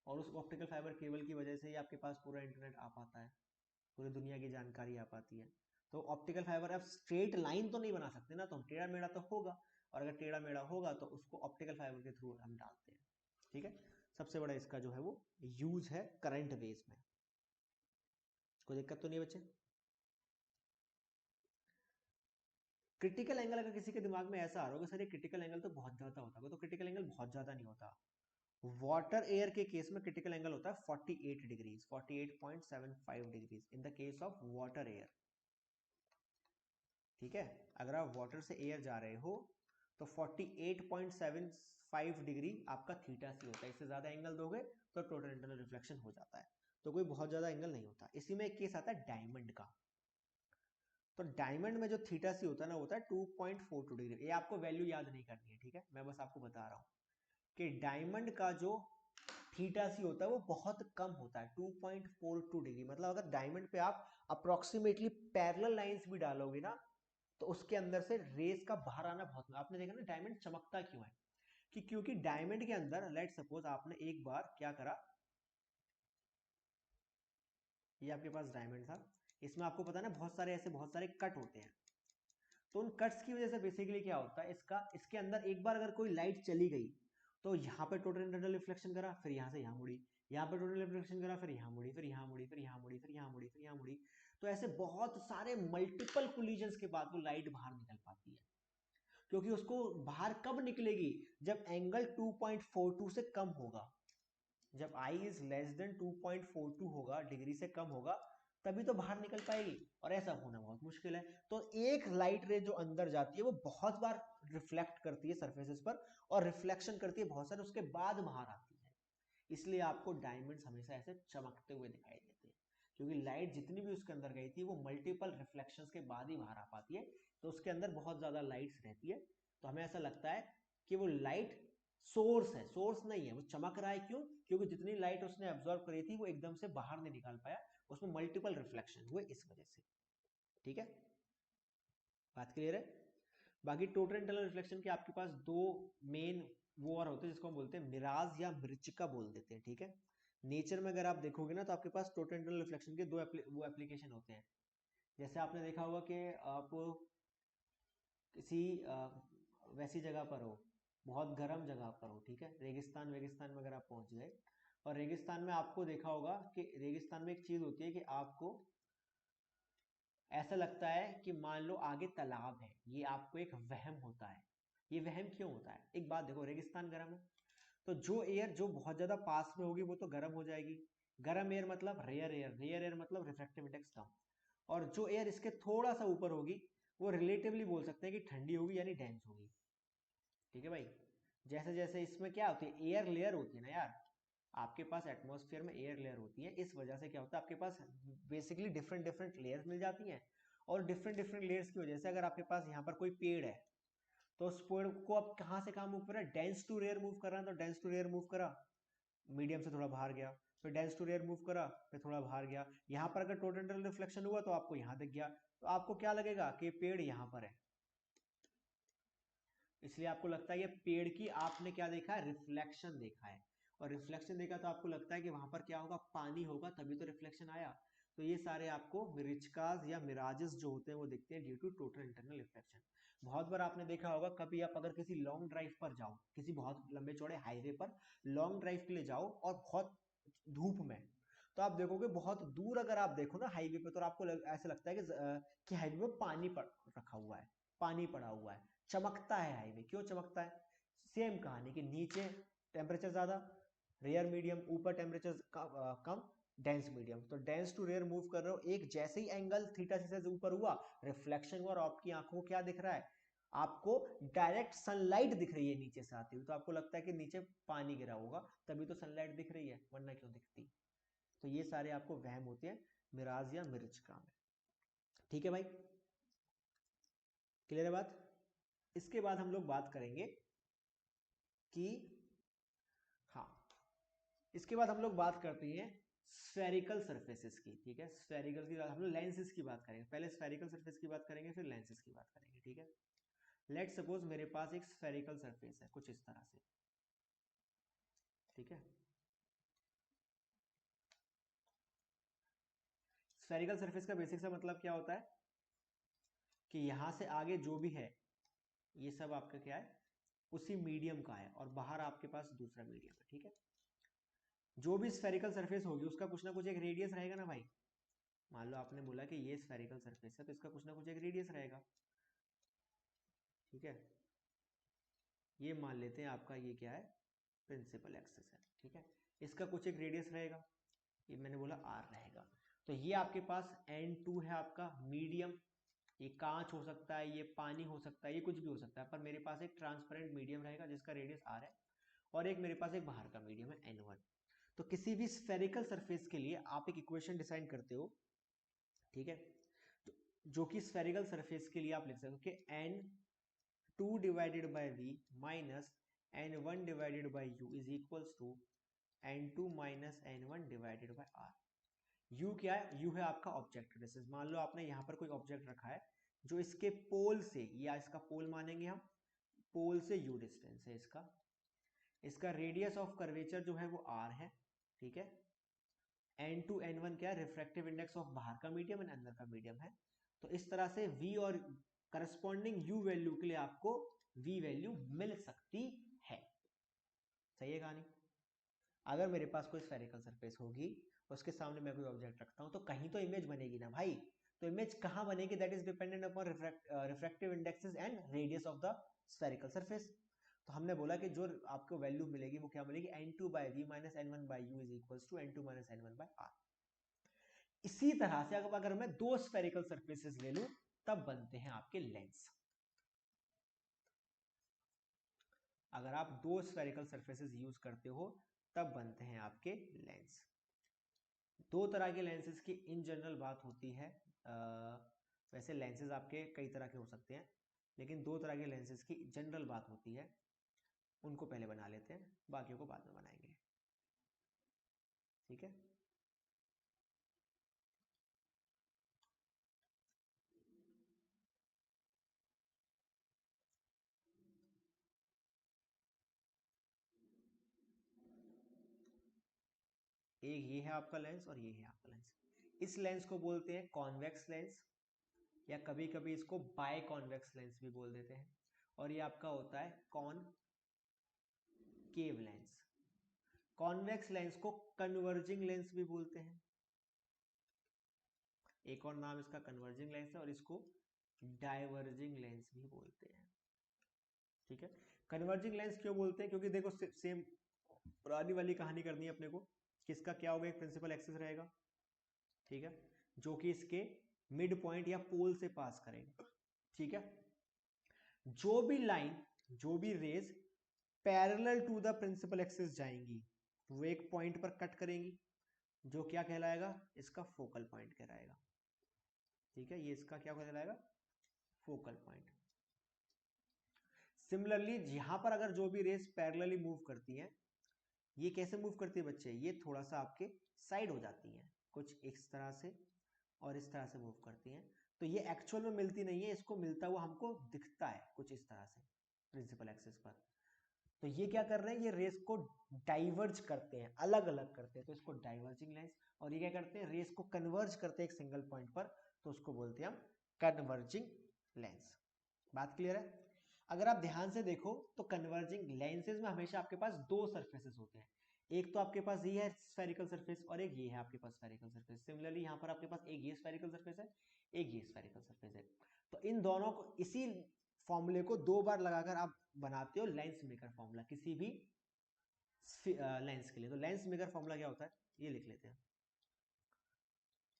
[SPEAKER 1] और उस ऑप्टिकल फाइबर केबल की वजह से ही आपके पास पूरा इंटरनेट आ पाता है, पूरी दुनिया की जानकारी आ पाती है। तो ऑप्टिकल फाइबर आप स्ट्रेट लाइन तो नहीं बना सकते ना, तो टेढ़ा मेढ़ा तो होगा, और अगर टेढ़ा मेढ़ा होगा तो उसको ऑप्टिकल फाइबर के थ्रू हम डालते हैं। ठीक है, सबसे बड़ा इसका जो है वो यूज है करंट बेस में। कोई दिक्कत तो नहीं बच्चे? क्रिटिकल एंगल अगर किसी के दिमाग में ऐसा आ रहा होगा सर ये क्रिटिकल एंगल तो बहुत ज्यादा होता है, तो क्रिटिकल एंगल बहुत ज्यादा नहीं होता। वाटर एयर के केस में क्रिटिकल एंगल होता है 48 degrees, 48.75 degrees in the case of water air. ठीक है, अगर आप वाटर से एयर जा रहे हो तो 48.75 डिग्री आपका थीटा सी होता है। इससे ज्यादा एंगल दोगे तो टोटल इंटरनल रिफ्लेक्शन हो जाता है, तो कोई बहुत ज्यादा एंगल नहीं होता। इसी में एक केस आता है डायमंड का। तो डायमंड में जो थीटा सी होता है ना, होता है 2.42 डिग्री। ये आपको वैल्यू याद नहीं करनी है, ठीक है, मैं बस आपको बता रहा हूँ कि डायमंड का जो थीटा सी होता है वो बहुत कम होता है, 2.42 डिग्री। मतलब अगर डायमंड पे आप अप्रोक्सीमेटली पैरेलल लाइंस भी डालोगे ना तो उसके अंदर से रेस का बाहर आना बहुत, आपने देखा ना डायमंड चमकता क्यों है, कि क्योंकि डायमंड के अंदर लेट सपोज आपने एक बार क्या करा, ये आपके पास डायमंड था, इसमें आपको पता है ना बहुत सारे ऐसे बहुत सारे कट होते हैं, तो उन कट्स की वजह से बेसिकली क्या होता है इसका, इसके अंदर एक बार अगर कोई लाइट चली गई तो यहाँ पे टोटल इंटरनल रिफ्लेक्शन करा, फिर यहाँ से यहाँ मुड़ी, यहाँ पे टोटल रिफ्लेक्शन करा, फिर यहाँ मुड़ी, फिर यहाँ मुड़ी, फिर यहाँ मुड़ी, फिर यहाँ मुड़ी, फिर यहाँ मुड़ी। तो ऐसे बहुत सारे मल्टीपल कोलिजन्स के बाद वो लाइट बाहर निकल पाती है, क्योंकि उसको बाहर कब निकलेगी, जब एंगल 2.42 से कम होगा। जब आई इज लेस देन 2.42 होगा, डिग्री से कम होगा, तभी तो बाहर निकल पाएगी, और ऐसा होना बहुत मुश्किल है। तो एक लाइट रे जो अंदर जाती है वो बहुत बार रिफ्लेक्ट करती है सरफेसेस पर, और रिफ्लेक्शन करती है बहुत सारे, उसके बाद बाहर आती है। इसलिए आपको डायमंड्स हमेशा ऐसे चमकते हुए दिखाई देते हैं, क्योंकि लाइट जितनी भी उसके अंदर गई थी वो मल्टीपल रिफ्लेक्शंस के बाद ही बाहर आ पाती है। तो उसके अंदर बहुत ज्यादा लाइट्स रहती है, तो हमें ऐसा लगता है कि वो लाइट सोर्स है, सोर्स नहीं है, वो चमक रहा है। क्यों? क्योंकि जितनी लाइट उसने ऑब्जर्व करी थी वो एकदम से बाहर नहीं निकाल पाया, उसमें मल्टीपल रिफ्लेक्शन हुए इस वजह से। ठीक है, बात क्लियर है? बाकी टोटल इंटरनल रिफ्लेक्शन के आपके पास दो मेन वो और होते हैं, जिसको हम बोलते हैं मिराज या मृच्छका बोल देते हैं। ठीक है, नेचर में अगर आप देखोगे ना तो आपके पास टोटल इंटरनल रिफ्लेक्शन के वो एप्लीकेशन होते हैं। जैसे आपने देखा होगा कि आप किसी वैसी जगह पर हो, बहुत गर्म जगह पर हो, ठीक है, रेगिस्तान वेगिस्तान में अगर आप पहुंच गए, और रेगिस्तान में आपको देखा होगा कि रेगिस्तान में एक चीज होती है कि आपको ऐसा लगता है कि मान लो आगे तालाब है, ये आपको एक वहम होता है। ये वहम क्यों होता है? एक बात देखो, रेगिस्तान गर्म है तो जो एयर जो बहुत ज्यादा पास में होगी वो तो गर्म हो जाएगी। गर्म एयर मतलब रेयर एयर, रेयर एयर मतलब रिफ्रैक्टिव इंडेक्स कम। और जो एयर इसके थोड़ा सा ऊपर होगी वो रिलेटिवली बोल सकते हैं कि ठंडी होगी यानी डेंस होगी। ठीक है भाई, जैसे जैसे इसमें क्या होती है, एयर लेयर होती है ना यार, आपके पास एटमॉस्फेयर में एयर लेयर होती है, इस वजह से क्या होता है आपके पास बेसिकली डिफरेंट डिफरेंट लेयर्स मिल जाती हैं। और डिफरेंट डिफरेंट लेयर्स की वजह से अगर आपके पास यहाँ पर कोई पेड़ है तो उस पेड़ को आप कहाँ से कहाँ मूव कर रहा है, डेंस टू रेयर मूव कर रहा है, तो डेंस टू रेयर मूव करा, मीडियम से थोड़ा बाहर गया, फिर डेंस टू रेयर मूव करा, फिर थोड़ा बाहर गया। यहाँ पर अगर टोटल रिफ्लेक्शन हुआ तो आपको यहाँ दिख गया, तो आपको क्या लगेगा कि पेड़ यहाँ पर है, इसलिए आपको लगता है ये पेड़ की आपने क्या देखा है, रिफ्लेक्शन देखा है। और रिफ्लेक्शन देखा तो आपको लगता है कि वहां पर क्या होगा, पानी होगा, तभी तो रिफ्लेक्शन आया। तो ये सारे आपको मिरिचकाज या मिराजेस जो होते हैं वो दिखते हैं due to total internal reflection. बहुत बार आपने देखा होगा, कभी आप अगर किसी लॉन्ग ड्राइव पर जाओ, किसी बहुत लंबे चौड़े हाईवे पर लॉन्ग ड्राइव के लिए जाओ और बहुत धूप में, तो आप देखोगे बहुत दूर अगर आप देखो ना हाईवे पे, तो आपको ऐसा लगता है कि हाईवे में पानी पड़ रखा हुआ है, पानी पड़ा हुआ है, चमकता है हाईवे। क्यों चमकता है? सेम कहानी कि नीचे टेम्परेचर ज्यादा, रेयर मीडियम, ऊपर टेम्परेचर कम, डेंस मीडियम। तो डेंस टू रेयर मूव कर रहे हो, एक जैसे ही एंगल थीटा से ऊपर हुआ, रिफ्लेक्शन हुआ, और आपकी आंखों को क्या दिख रहा है, आपको डायरेक्ट सनलाइट दिख रही है नीचे से आती हुई, तो आपको लगता है कि नीचे पानी गिरा होगा, तभी तो सनलाइट दिख रही है, वरना क्यों दिखती। तो ये सारे आपको वहम होते हैं मिराज या मिर्चका में। ठीक है भाई, क्लियर है बात? इसके बाद हम लोग बात करेंगे कि हाँ, इसके बाद हम लोग बात करते हैं स्फेरिकल सरफेसेस की। ठीक है, स्फेरिकल की बात, हम लोग लेंसेज की बात करेंगे, पहले स्फेरिकल सरफेस की बात करेंगे फिर लेंसेज की बात करेंगे। ठीक है, लेट सपोज मेरे पास एक स्फेरिकल सरफेस है कुछ इस तरह से। ठीक है, स्फेरिकल सरफेस का बेसिक सा मतलब क्या होता है कि यहां से आगे जो भी है ये सब आपका क्या है, उसी मीडियम का है, और बाहर आपके पास दूसरा मीडियम है। ठीक है, जो भी स्फेरिकल सरफेस होगी उसका कुछ ना कुछ एक रेडियस रहेगा ना भाई। मान लो आपने बोला कि ये स्फेरिकल सरफेस है तो इसका कुछ ना कुछ एक रेडियस रहेगा। ठीक है, ये मान लेते हैं आपका ये क्या है, प्रिंसिपल एक्सिस है। ठीक है, इसका कुछ एक रेडियस रहेगा, ये मैंने बोला r रहेगा। तो ये आपके पास N2 है आपका मीडियम, ये कांच हो सकता है, ये पानी हो सकता है, ये कुछ भी हो सकता है, पर मेरे पास एक ट्रांसपेरेंट मीडियम रहेगा जिसका रेडियस r है, और एक मेरे पास एक बाहर का मीडियम है N1। तो किसी भी स्फेरिकल सरफेस के लिए आप एक इक्वेशन डिसाइड करते हो, ठीक है, तो जो कि स्फेरिकल सरफेस के लिए आप लिख सकते हो कि N2 divided by V minus N1 divided by U is equals to N2 minus N1 divided by R। U क्या है, U है आपका ऑब्जेक्ट डिस्टेंस। मान लो आपने यहाँ पर कोई ऑब्जेक्ट रखा है जो इसके पोल से, या इसका पोल मानेंगे हम, पोल से U डिस्टेंस है इसका, इसका रेडियस ऑफ कर्वेचर जो है वो R है। ठीक है, N2 N1 क्या है, रिफ्रैक्टिव इंडेक्स ऑफ बाहर का मीडियम एंड अंदर का मीडियम है। तो इस तरह से V और करस्पॉन्डिंग U वैल्यू के लिए आपको V वैल्यू मिल सकती है। सही है कहानी। अगर मेरे पास कोई स्फेरिकल सरफेस होगी, उसके सामने मैं कोई ऑब्जेक्ट रखता हूं, तो कहीं तो इमेज बनेगी ना भाई। तो इमेज कहां बनेगी, that is dependent upon refractive indexes and radius of the spherical surface. तो हमने बोला कि जो आपको वैल्यू मिलेगी वो क्या मिलेगी, N2 by V minus N1 by U is equals to N2 minus N1 by R। इसी तरह से अगर मैं दो स्फेरिकल सरफेसेस ले लूं तब बनते हैं आपके लेंस। अगर आप दो स्फेरिकल सरफेसेस यूज करते हो तब बनते हैं आपके लेंस। दो तरह के लेंसेज की इन जनरल बात होती है, वैसे लेंसेज आपके कई तरह के हो सकते हैं, लेकिन दो तरह के लेंसेज की जनरल बात होती है, उनको पहले बना लेते हैं, बाकियों को बाद में बनाएंगे। ठीक है, एक ये है आपका लेंस और ये है आपका लेंस। इस लेंस को बोलते हैं कॉन्वेक्स लेंस, या कभी कभी इसको बाय कॉन्वेक्स लेंस भी बोल देते हैं, और ये आपका होता है कॉनकेव लेंस। कॉन्वेक्स लेंस को कन्वर्जिंग लेंस भी बोलते हैं, एक और नाम इसका कन्वर्जिंग लेंस है, और इसको डाइवर्जिंग लेंस भी बोलते हैं। ठीक है, कन्वर्जिंग लेंस क्यों बोलते हैं, क्योंकि देखो सेम पुरानी वाली कहानी करनी है अपने को, किसका क्या होगा, एक प्रिंसिपल एक्सिस रहेगा, ठीक है, जो कि इसके मिड पॉइंट या पोल से पास करेगा। ठीक है, जो भी लाइन, जो भी rays parallel to the principal axis जाएंगी वो एक पॉइंट पर कट करेंगी, जो क्या कहलाएगा, इसका फोकल पॉइंट कहलाएगा। ठीक है, ये इसका क्या कहलाएगा, फोकल पॉइंट। सिमिलरली यहां पर अगर जो भी रेस पैरेलली मूव करती हैं, ये कैसे मूव करती है बच्चे, ये थोड़ा सा आपके साइड हो जाती हैं, कुछ इस तरह से और इस तरह से मूव करती हैं, तो ये एक्चुअल में मिलती नहीं है, इसको मिलता हुआ हमको दिखता है कुछ इस तरह से प्रिंसिपल एक्सिस पर। तो ये क्या कर रहे हैं, ये रेस को डाइवर्ज करते हैं, अलग अलग करते हैं, तो इसको डाइवर्जिंग लेंस। और ये क्या करते हैं, रेस को कन्वर्ज करते हैं एक सिंगल पॉइंट पर, तो उसको बोलते हैं हम कन्वर्जिंग लेंस। बात क्लियर है। अगर आप ध्यान से देखो तो कन्वर्जिंग लेंसेज में हमेशा आपके पास दो सरफेसेस होते हैं, एक तो आपके पास ये है स्फेरिकल सरफेस और एक ये है आपके पास स्फेरिकल सरफेस। सिमिलरली यहाँ पर आपके पास एक ये स्फेरिकल सरफेस है, एक ये स्फेरिकल सरफेस है। तो इन दोनों को, इसी फॉर्मूले को दो बार लगाकर आप बनाते हो लेंस मेकर फॉर्मूला किसी भी लेंस के लिए। तो लेंस मेकर फॉर्मूला क्या होता है, ये लिख लेते हैं,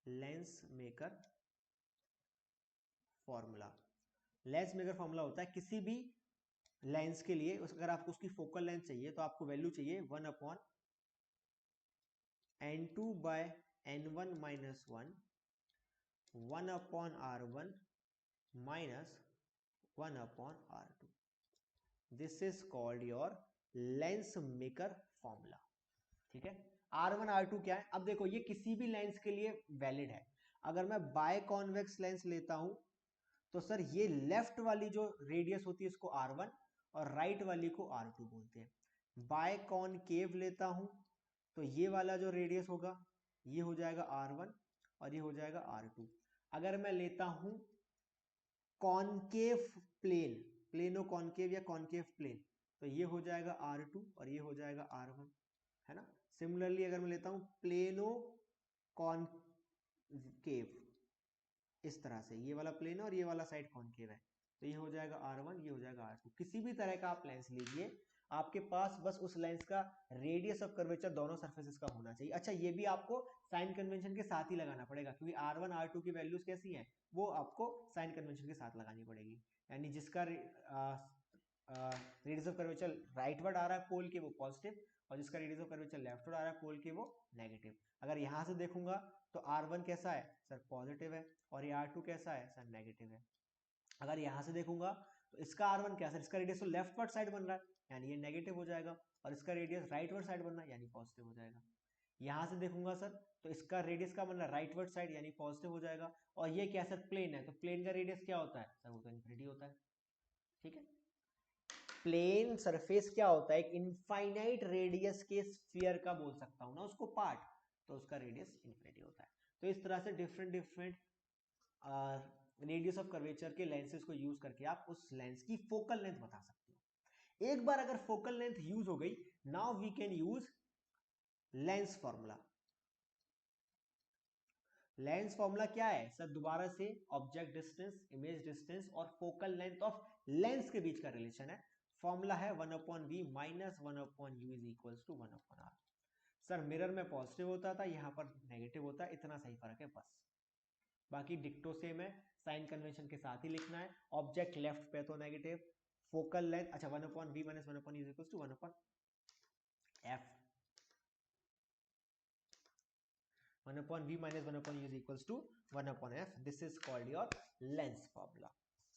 [SPEAKER 1] lens maker formula. Lens maker formula होता है किसी भी लेंस के लिए, अगर आपको उसकी फोकल लेंथ चाहिए तो आपको वैल्यू चाहिए 1/n2 by n1 minus 1 1/r1 minus 1/r2। This is called your lens maker formula. ठीक है, R1 R2 क्या है, अब देखो ये किसी भी लेंस के लिए वैलिड है। अगर मैं बाय कॉन्वेक्स लेंस लेता हूं तो सर ये लेफ्ट वाली जो रेडियस होती है इसको R1 और राइट वाली को R2 बोलते हैं। बाय कॉनकेव लेता हूं तो ये वाला जो रेडियस होगा ये हो जाएगा R1 और ये हो जाएगा R2। अगर मैं लेता हूं कॉनकेव प्लेन, प्लेनो कॉनकेव या कॉनकेव प्लेन, तो ये हो जाएगा R2 और ये हो जाएगा R1, है ना। सिमिलरली अगर मैं लेता हूं प्लेनो कॉनकेव, इस तरह से ये वाला प्लेन है और ये वाला साइड कॉनकेव है, तो ये हो जाएगा R1, ये हो जाएगा R2। किसी भी तरह का आप लेंस लीजिए, आपके पास बस उस लेंस का रेडियस ऑफ कर्वेचर दोनों सरफेसेस का होना चाहिए। अच्छा, ये भी आपको साइन कन्वेंशन के साथ ही लगाना पड़ेगा, क्योंकि R1 R2 की वैल्यूज कैसी हैं, वो आपको साइन कन्वेंशन के साथ लगानी पड़ेगी। यानी जिसका रेडियस ऑफ कर्वेचर राइटवर्ड आ रहा है पोल के, वो पॉजिटिव, और जिसका रेडियस ऑफ कर्वेचर लेफ्टवर्ड आ रहा है पोल के, वो नेगेटिव। अगर यहाँ से देखूंगा तो R1 कैसा है सर, पॉजिटिव है, और ये R2 कैसा है सर, नेगेटिव है। अगर यहाँ से देखूंगा तो इसका R1 क्या सर, इसका रेडियस तो लेफ्टवर्ड साइड बन रहा है, यानी ये नेगेटिव हो जाएगा, और इसका रेडियस राइटवर्ड साइड बन रहा है, यानी पॉजिटिव हो जाएगा। यहाँ से देखूंगा सर तो इसका रेडियस का बन रहा है राइटवर्ड साइड, यानी पॉजिटिव हो जाएगा। और ये क्या सर, प्लेन है, तो प्लेन का रेडियस क्या होता है सर, वो तो इनफिनिटी होता है। ठीक है, प्लेन सरफेस क्या होता है, एक इनफाइनाइट रेडियस के स्फीयर का बोल सकता हूं ना उसको पार्ट, तो उसका रेडियस इनफिनिटी होता है। तो इस तरह से different different radius of curvature के लेंसेज को यूज करके आप उस लेंस की फोकल लेंथ बता सकते हो। एक बार अगर फोकल लेंथ यूज हो गई, now we can use lens formula. Lens formula क्या है सर, दोबारा से ऑब्जेक्ट डिस्टेंस, इमेज डिस्टेंस और फोकल लेंथ ऑफ लेंस के बीच का रिलेशन है। फॉर्मूला है 1/v minus 1/u is equals to 1/r। Sir mirror में पॉजिटिव होता था, यहाँ पर नेगेटिव होता है, इतना सही फर्क है बस। बाकी डिक्टो सेम है, साइन कन्वेंशन के साथ ही लिखना है। ऑब्जेक्ट लेफ्ट पे तो नेगेटिव, फोकल लेंथ, अच्छा 1/v minus 1/u is equals to 1/f, 1/v minus 1/u is equals to 1/f. This is called your lens formula.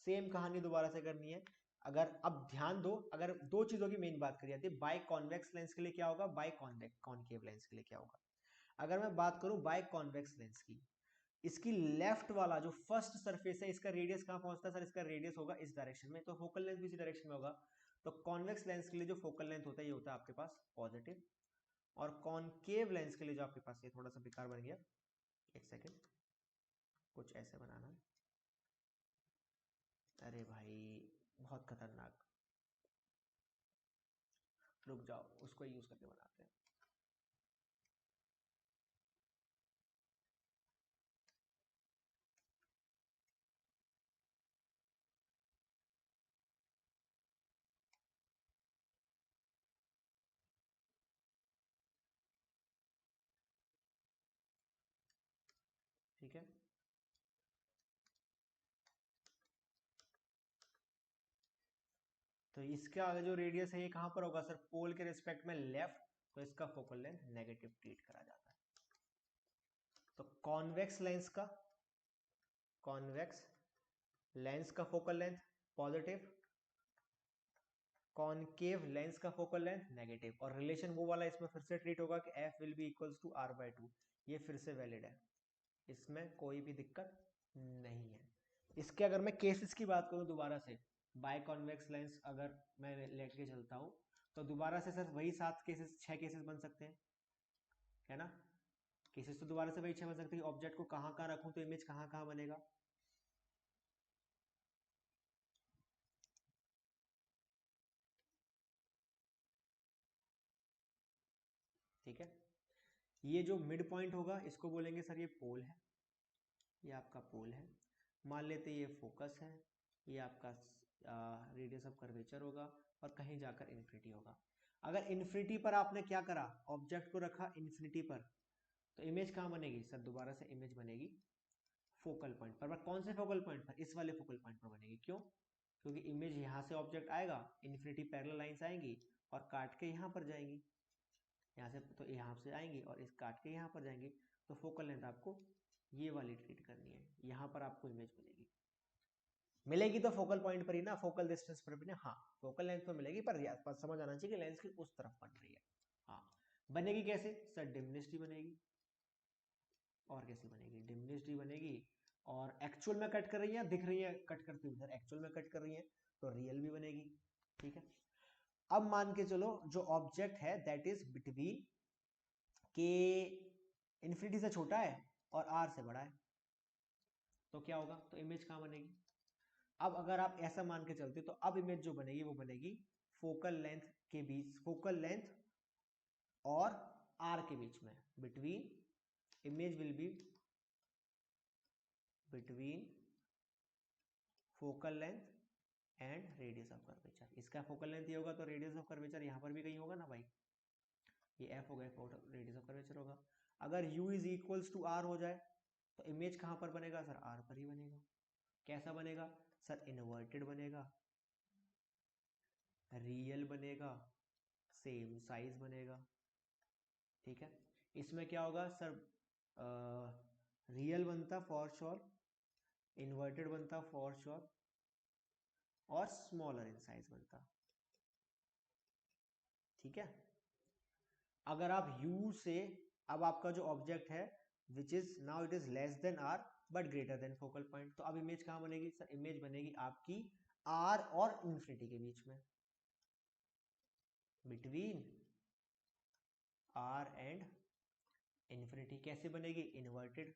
[SPEAKER 1] Same कहानी दोबारा से करनी है। अगर अब ध्यान दो, अगर दो चीजों की मेन बात करी जाती है, बाय कॉन्वेक्स लेंस के लिए क्या होगा, बाय कॉनकेव लेंस के लिए क्या होगा। अगर मैं बात करूं बाय कॉन्वेक्स लेंस की, इसकी लेफ्ट वाला जो फर्स्ट सरफेस है, इसका रेडियस कहां पहुंचता है सर, इसका रेडियस होगा इस डायरेक्शन में, तो फोकल लेंथ भी इसी डायरेक्शन में होगा। तो कॉन्वेक्स लेंस के लिए जो फोकल लेंथ होता है ये होता है आपके पास पॉजिटिव, और कॉनकेव लेंस के लिए जो आपके पास, ये थोड़ा सा बेकार बन गया, एक सेकेंड, कुछ ऐसे बनाना है, अरे भाई बहुत खतरनाक, रुक जाओ उसको यूज करके बनाते हैं। ठीक है, तो इसका जो रेडियस है ये कहां पर होगा सर, पोल के रिस्पेक्ट में लेफ्ट, तो इसका फोकल लेंथ नेगेटिव ट्रीट करा जाता है। तो कॉन्वेक्स लेंस का, कॉन्वेक्स लेंस का focal length positive, concave lens का फोकल लेंथ नेगेटिव, और रिलेशन वो वाला इसमें फिर से ट्रीट होगा कि f will be equals to r/2। ये फिर से वैलिड है, इसमें कोई भी दिक्कत नहीं है। इसके अगर मैं केसेस की बात करूं दोबारा से, बाय कॉन्वेक्स लेंस अगर मैं लेके चलता हूं, तो दोबारा से सर वही 7 केसेस 6 केसेस बन सकते हैं, है ना। केसेस तो दोबारा से वही 6 बन सकते हैं, ऑब्जेक्ट को कहां कहां रखूं तो इमेज कहां कहां बनेगा। ठीक है, ये जो मिड पॉइंट होगा इसको बोलेंगे सर ये पोल है, ये आपका पोल है। मान लेते ये फोकस है, ये आपका रेडियस ऑफ कर्वेचर होगा, और कहीं जाकर इन्फिनिटी होगा। अगर इन्फिनिटी पर आपने क्या करा, ऑब्जेक्ट को रखा इन्फिनिटी पर, तो इमेज कहाँ बनेगी सर, दोबारा से इमेज बनेगी फोकल पॉइंट पर। कौन से फोकल पॉइंट पर, इस वाले फोकल पॉइंट पर बनेगी। क्यों, क्योंकि इमेज यहाँ से ऑब्जेक्ट आएगा, इन्फिनिटी पैरेलल लाइंस आएंगी और काट के यहाँ पर जाएंगी, यहाँ से तो यहाँ से आएंगी और इस काट के यहाँ पर जाएंगी। तो फोकल लेंथ आपको ये वाली ट्रीट करनी है, यहाँ पर आपको इमेज मिलेगी, मिलेगी तो फोकल पॉइंट पर ही ना, फोकल डिस्टेंस पर भी ना। हाँ, फोकल लेंथ तो मिलेगी, पर समझ आना चाहिए कि लेंस की उस तरफ बन रही है। हाँ, बनेगी कैसे सर, डिमिनिश्ड बनेगी। और कैसे बनेगी, डिमिनिश्ड बनेगी, और एक्चुअल में कट कर रही है, दिख रही है कट करती हुई, सर एक्चुअल में कट कर रही है तो रियल भी बनेगी। ठीक है, अब मान के चलो जो ऑब्जेक्ट है दैट इज बिटवीन के इन्फिनिटी से छोटा है और आर से बड़ा है, तो क्या होगा, तो इमेज कहाँ बनेगी। अब अगर आप ऐसा मान के चलते तो अब इमेज जो बनेगी वो बनेगी फोकल लेंथ के बीच, फोकल लेंथ और आर के बीच में, between, image will be between focal length and radius of curvature. इसका फोकल लेंथ ये होगा तो रेडियस ऑफ कर्वेचर यहाँ पर भी कहीं होगा ना भाई, ये एफ हो गया, रेडियस ऑफ कर्वेचर होगा। अगर u is equals to R हो जाए तो इमेज कहाँ पर बनेगा सर, आर पर ही बनेगा। कैसा बनेगा सर, इन्वर्टेड बनेगा, रियल बनेगा, सेम साइज बनेगा। ठीक है, इसमें क्या होगा सर, रियल बनता फॉर श्योर, इन्वर्टेड बनता फॉर श्योर, और स्मॉलर इन साइज बनता। ठीक है, अगर आप u से, अब आपका जो ऑब्जेक्ट है which is now it is less than r but greater than focal point, तो अब इमेज कहाँ बनेगी सर, इमेज बनेगी आपकी r और इंफिनिटी के बीच में, बिटवीन r एंड इंफिनिटी। कैसे बनेगी, इन्वर्टेड,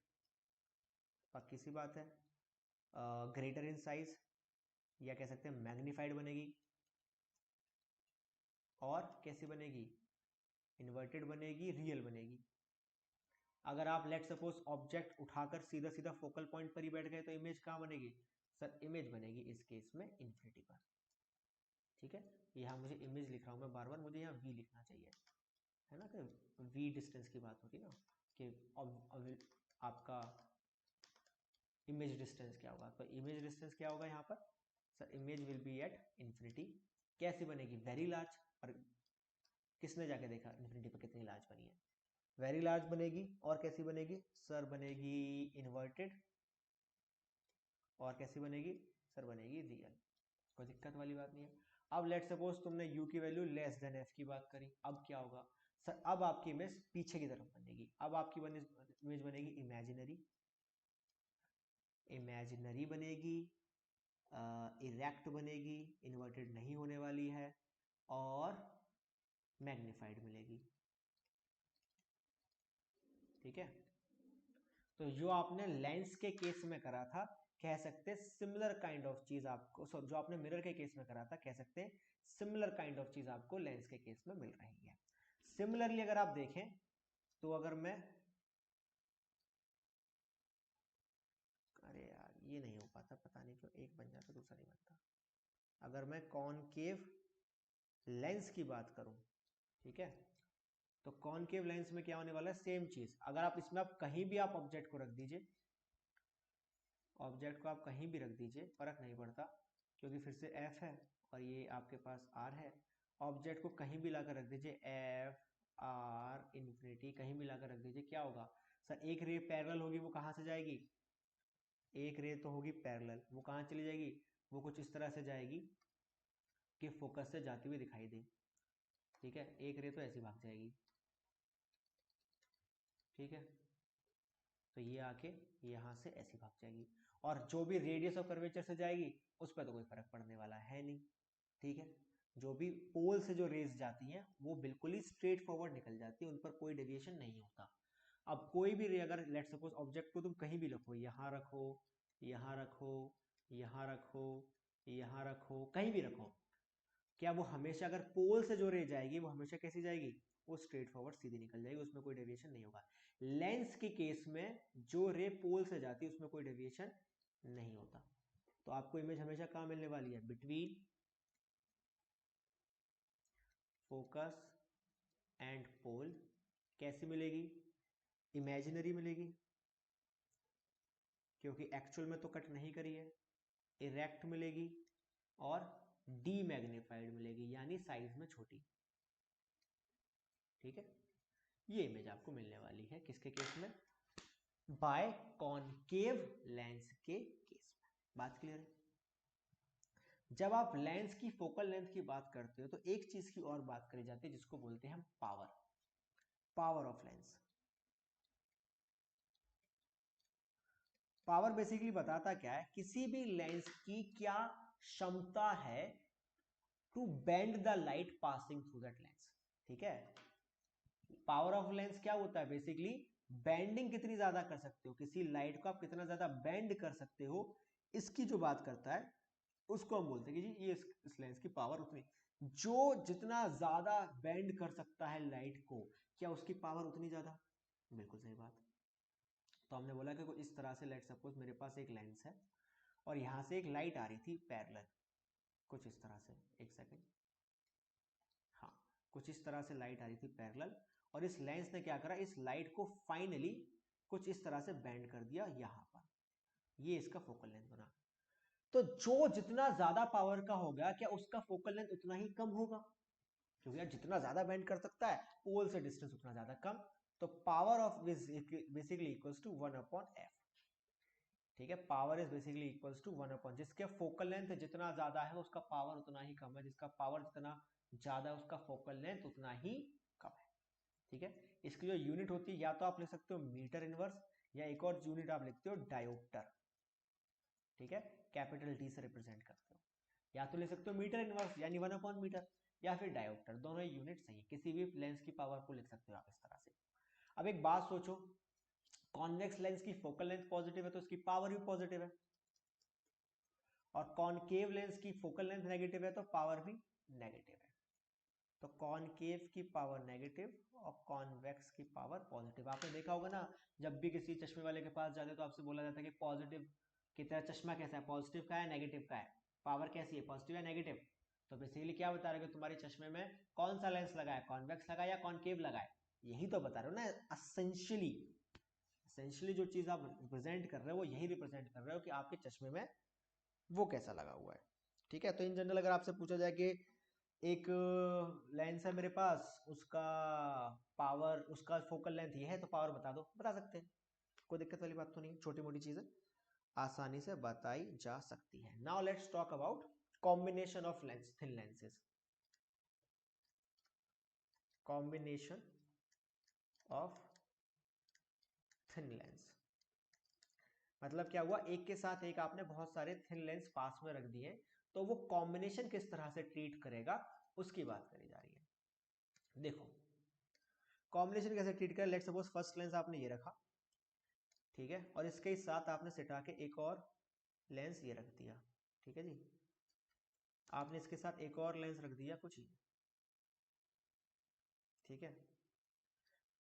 [SPEAKER 1] पक्की सी बात है, ग्रेटर इन साइज या कह सकते हैं मैग्नीफाइड बनेगी, और कैसी बनेगी, इन्वर्टेड बनेगी, रियल बनेगी। अगर आप लेट सपोज ऑब्जेक्ट उठाकर सीधा सीधा फोकल पॉइंट पर ही बैठ गए तो इमेज कहाँ बनेगी सर, इमेज बनेगी इस केस में इंफिनिटी पर। ठीक है, यहाँ मुझे इमेज लिख रहा हूँ मैं बार बार, मुझे यहाँ वी लिखना चाहिए, है ना, कि वी डिस्टेंस की बात हो रही ना, कि आपका इमेज डिस्टेंस क्या होगा, तो इमेज डिस्टेंस क्या होगा यहाँ पर sir, image will be at infinity. कैसी बनेगी, वेरी लार्ज, और किसने जाके देखा इंफिनिटी पर कितनी लार्ज बनी है, वेरी लार्ज बनेगी। और कैसी बनेगी सर, बनेगी इन्वर्टेड, और कैसी बनेगी सर, बनेगी रियल। कोई दिक्कत वाली बात नहीं है। अब लेट सपोज तुमने u की वैल्यू लेस देन f की बात करी, अब क्या होगा सर, अब आपकी इमेज पीछे की तरफ बनेगी, अब आपकी इमेज बनेगी इमेजिनरी, इमेजिनरी बनेगी, इरेक्ट बनेगी, इन्वर्टेड नहीं होने वाली है, और मैग्नीफाइड मिलेगी। ठीक है, तो जो आपने लेंस के केस में करा था, कह सकते हैं सिमिलर काइंड ऑफ चीज आपको, जो आपने मिरर के केस में करा था, कह सकते हैं सिमिलर काइंड ऑफ चीज आपको लेंस के केस में मिल रही है। सिमिलरली अगर आप देखें तो अगर मैं, अरे यार ये नहीं हो पाता, पता नहीं क्यों, एक बन जाता दूसरा नहीं बनता। अगर मैं कॉनकेव लेंस की बात करूं, ठीक है, तो कॉनकेव लेंस में क्या होने वाला है, सेम चीज। अगर आप इसमें आप कहीं भी आप ऑब्जेक्ट को रख दीजिए, ऑब्जेक्ट को आप कहीं भी रख दीजिए, फर्क नहीं पड़ता, क्योंकि फिर से f है और ये आपके पास r है। ऑब्जेक्ट को कहीं भी लाकर रख दीजिए, f r इंफिनिटी कहीं भी लाकर रख दीजिए, क्या होगा सर, एक रे पैरेलल होगी, वो कहाँ से जाएगी, एक रे तो होगी पैरेलल, वो कहाँ चली जाएगी, वो कुछ इस तरह से जाएगी कि फोकस से जाती हुई दिखाई दे। ठीक है, एक रे तो ऐसी भाग जाएगी। ठीक है, तो ये आके यहाँ से ऐसी भाग जाएगी, और जो भी रेडियस ऑफ कर्वेचर से जाएगी उस पर तो कोई फर्क पड़ने वाला है नहीं। ठीक है, जो भी पोल से जो रेज जाती हैं वो बिल्कुल ही स्ट्रेट फॉरवर्ड निकल जाती है, उन पर कोई डेविएशन नहीं होता। अब कोई भी रे, अगर लेट सपोज ऑब्जेक्ट को तुम कहीं भी रखो, यहाँ रखो, यहाँ रखो, यहाँ रखो, यहाँ रखो, कहीं भी रखो, क्या वो हमेशा, अगर पोल से जो रे जाएगी वो हमेशा कैसी जाएगी, वो स्ट्रेट फॉरवर्ड सीधी निकल जाएगी, उसमें कोई डेविएशन नहीं होगा। लेंस के केस में जो रे पोल से जाती है उसमें कोई डेविएशन नहीं होता, तो आपको इमेज हमेशा कहाँ मिलने वाली है, बिटवीन फोकस एंड पोल। कैसी मिलेगी, इमेजिनरी मिलेगी, क्योंकि एक्चुअल में तो कट नहीं करी है, इरेक्ट मिलेगी, और डीमैग्नीफाइड मिलेगी, यानी साइज में छोटी। ठीक है, ये इमेज आपको मिलने वाली है किसके केस में, बाय कॉनकेव लेंस के केस में। बात क्लियर है। जब आप लेंस की फोकल लेंथ की बात करते हो तो एक चीज की और बात करी जाती है जिसको बोलते हैं हम power, power of lens. Power basically बताता क्या है, किसी भी लेंस की क्या क्षमता है to bend the light passing through that lens. ठीक है, पावर ऑफ लेंस क्या होता है, बेसिकली बेंडिंग कितनी ज्यादा कर सकते हो, किसी लाइट को आप कितना ज्यादा बेंड कर सकते हो, इसकी जो बात करता है उसको हम बोलते हैं कि जी ये इस लेंस की पावर उतनी, जो जितना ज्यादा बेंड कर सकता है लाइट को, क्या उसकी पावर उतनी ज्यादा। बिल्कुल सही बात। तो हमने बोला कि इस तरह से लेट सपोज मेरे पास एक लेंस है और यहाँ से एक लाइट आ रही थी पैरेलल, कुछ इस तरह से, एक सेकेंड, हाँ कुछ इस तरह से लाइट आ रही थी पैरेलल, और इस लेंस ने क्या करा, इस लाइट को फाइनली कुछ इस तरह से बेंड कर दिया यहाँ पर, ये इसका फोकल लेंथ बना। तो जो जितना ज्यादा पावर का होगा, क्या उसका फोकल लेंथ उतना ही कम होगा, क्योंकि यार जितना ज्यादा बेंड कर सकता है पोल से डिस्टेंस उतना ज्यादा कम। तो power of basically equals to 1/f। ठीक है, power is basically equals to 1/, जिसके फोकल लेंथ जितना ज्यादा है उसका पावर उतना ही कम है, जिसका पावर जितना ज्यादा है उसका फोकल लेंथ उतना ही कम है। ठीक है, इसकी जो यूनिट होती है, या तो आप लिख सकते हो मीटर इनवर्स, या एक और यूनिट आप लिखते हो डायोप्टर। ठीक है, कैपिटल डी से रिप्रेजेंट करते हो, या तो ले सकते हो मीटर इनवर्स यानी 1/मीटर, या फिर डायोप्टर, दोनों ही यूनिट सही है, किसी भी लेंस की पावर को लिख सकते हो आप इस तरह से। अब एक बात सोचो, कॉन्वेक्स लेंस की फोकल लेंथ पॉजिटिव है तो उसकी पावर भी पॉजिटिव है, और कॉनकेव लेंस की फोकल लेंथ नेगेटिव है तो पावर भी नेगेटिव है। तो कॉनकेव की पावर नेगेटिव और कॉन्वेक्स की पावर पॉजिटिव। आपने देखा होगा ना, जब भी किसी चश्मे वाले के पास जाते हैं तो आपसे बोला जाता है कि पॉजिटिव की तरह चश्मा कैसा है, पॉजिटिव का है नेगेटिव का है, पावर कैसी है, पॉजिटिव या नेगेटिव। तो बेसिकली क्या बता रहे हो कि तुम्हारे चश्मे में कौन सा लेंस लगा है, कॉन्वेक्स लगा है या कॉनकेव लगा है, यही तो बता रहे हो ना। एसेंशियली जो चीज आप रिप्रेजेंट कर रहे हो वो यही रिप्रेजेंट कर रहे हो कि आपके चश्मे में वो कैसा लगा हुआ है। ठीक है, तो इन जनरल अगर आपसे पूछा जाए कि एक लेंस है मेरे पास, उसका पावर, उसका फोकल लेंथ ये है, तो पावर बता दो, बता सकते हैं, कोई दिक्कत वाली बात तो नहीं है, छोटी मोटी चीजें आसानी से बताई जा सकती है। Now let's talk about combination of lens, thin lenses, combination of thin lens. मतलब क्या हुआ, एक के साथ एक आपने बहुत सारे थिन लेंस पास में रख दिए, तो वो कॉम्बिनेशन किस तरह से ट्रीट करेगा उसकी बात करी जा रही है। देखो कॉम्बिनेशन कैसे ट्रीट करें, लेट्स सपोज फर्स्ट लेंस आपने ये रखा, ठीक है, और इसके साथ आपने सटा के एक और लेंस ये रख दिया, ठीक है जी, आपने इसके साथ एक और लेंस रख दिया कुछ ही, ठीक है।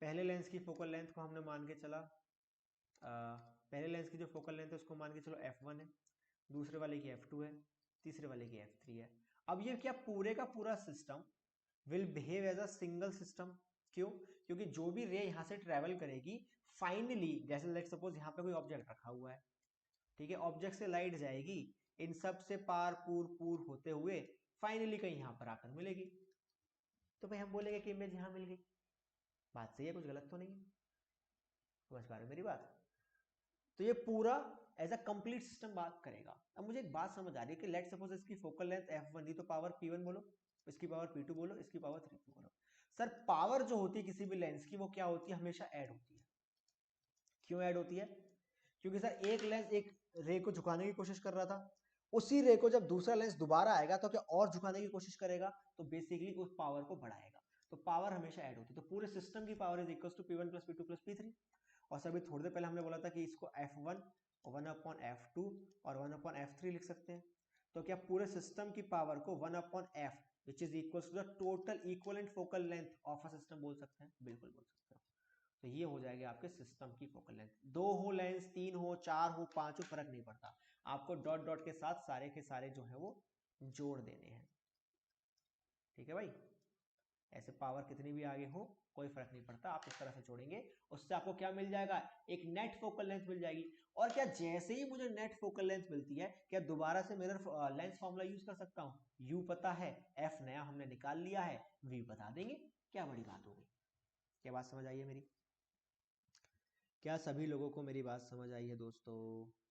[SPEAKER 1] पहले लेंस की फोकल लेंथ को हमने मान के चला, पहले लेंस की जो फोकल लेंथ है उसको मान के चलो f1 है, दूसरे वाले की f2 है, तीसरे वाले की f3 है। अब ये क्या पूरे का पूरा system will behave as a single system, क्यों, क्योंकि जो भी रे यहाँ से ट्रेवल करेगी फाइनली, जैसे लेट्स सपोज यहाँ पे कोई ऑब्जेक्ट रखा हुआ है, ठीक है, ऑब्जेक्ट से लाइट जाएगी, इन सब से पार पूर पूर होते हुए फाइनली कहीं यहाँ पर आकर मिलेगी, तो भाई हम बोलेंगे कि इमेज यहाँ मिल गई। बात सही है, कुछ गलत तो नहीं है, समझ पा रहे हो मेरी बात। तो ये पूरा एज अ कंप्लीट सिस्टम बात करेगा। अब मुझे एक बात समझ आ रही है कि लेट्स सपोज इसकी फोकल लेंथ f1 दी, तो पावर p1 बोलो, इसकी पावर p2 बोलो, इसकी पावर 3 बोलो। सर पावर जो होती है किसी भी लेंस की वो क्या होती है, हमेशा ऐड होती है। क्यों ऐड होती है, क्योंकि सर एक लेंस एक रे को झुकाने की कोशिश कर रहा था, उसी रे को जब दूसरा लेंस दोबारा आएगा तो क्या और झुकाने की कोशिश करेगा, तो बेसिकली उस पावर को बढ़ाएगा, तो पावर हमेशा ऐड होती है। तो पूरे सिस्टम की power is equal to p1 plus p2 plus p3। और सर अभी थोड़ी देर पहले हमने बोला था कि इसको f1 1/f2 और 1/f3 लिख सकते हैं, तो क्या पूरे सिस्टम की पावर को 1/f which is equal to the total equivalent focal length of a system बोल सकते हैं, बिल्कुल बोल सकते हो। तो ये हो जाएगी आपके सिस्टम की फोकल लेंथ, 2 हो लेंस, 3 हो, 4 हो, 5 हो, फर्क नहीं पड़ता, आपको डॉट डॉट के साथ सारे के सारे जो है वो जोड़ देने हैं। ठीक है भाई, ऐसे पावर कितनी भी आगे हो कोई फर्क नहीं पड़ता, आप इस तरह से जोड़ेंगे, उससे आपको क्या मिल जाएगा, एक नेट फोकल लेंथ मिल जाएगी। और क्या जैसे ही मुझे नेट फोकल लेंथ मिलती है, क्या दोबारा से मिरर लेंस फॉर्मूला यूज कर सकता हूँ, यू पता है, एफ नया हमने निकाल लिया है, वी बता देंगे, क्या बड़ी बात होगी। क्या बात समझ आई है मेरी, क्या सभी लोगों को मेरी बात समझ आई है दोस्तों,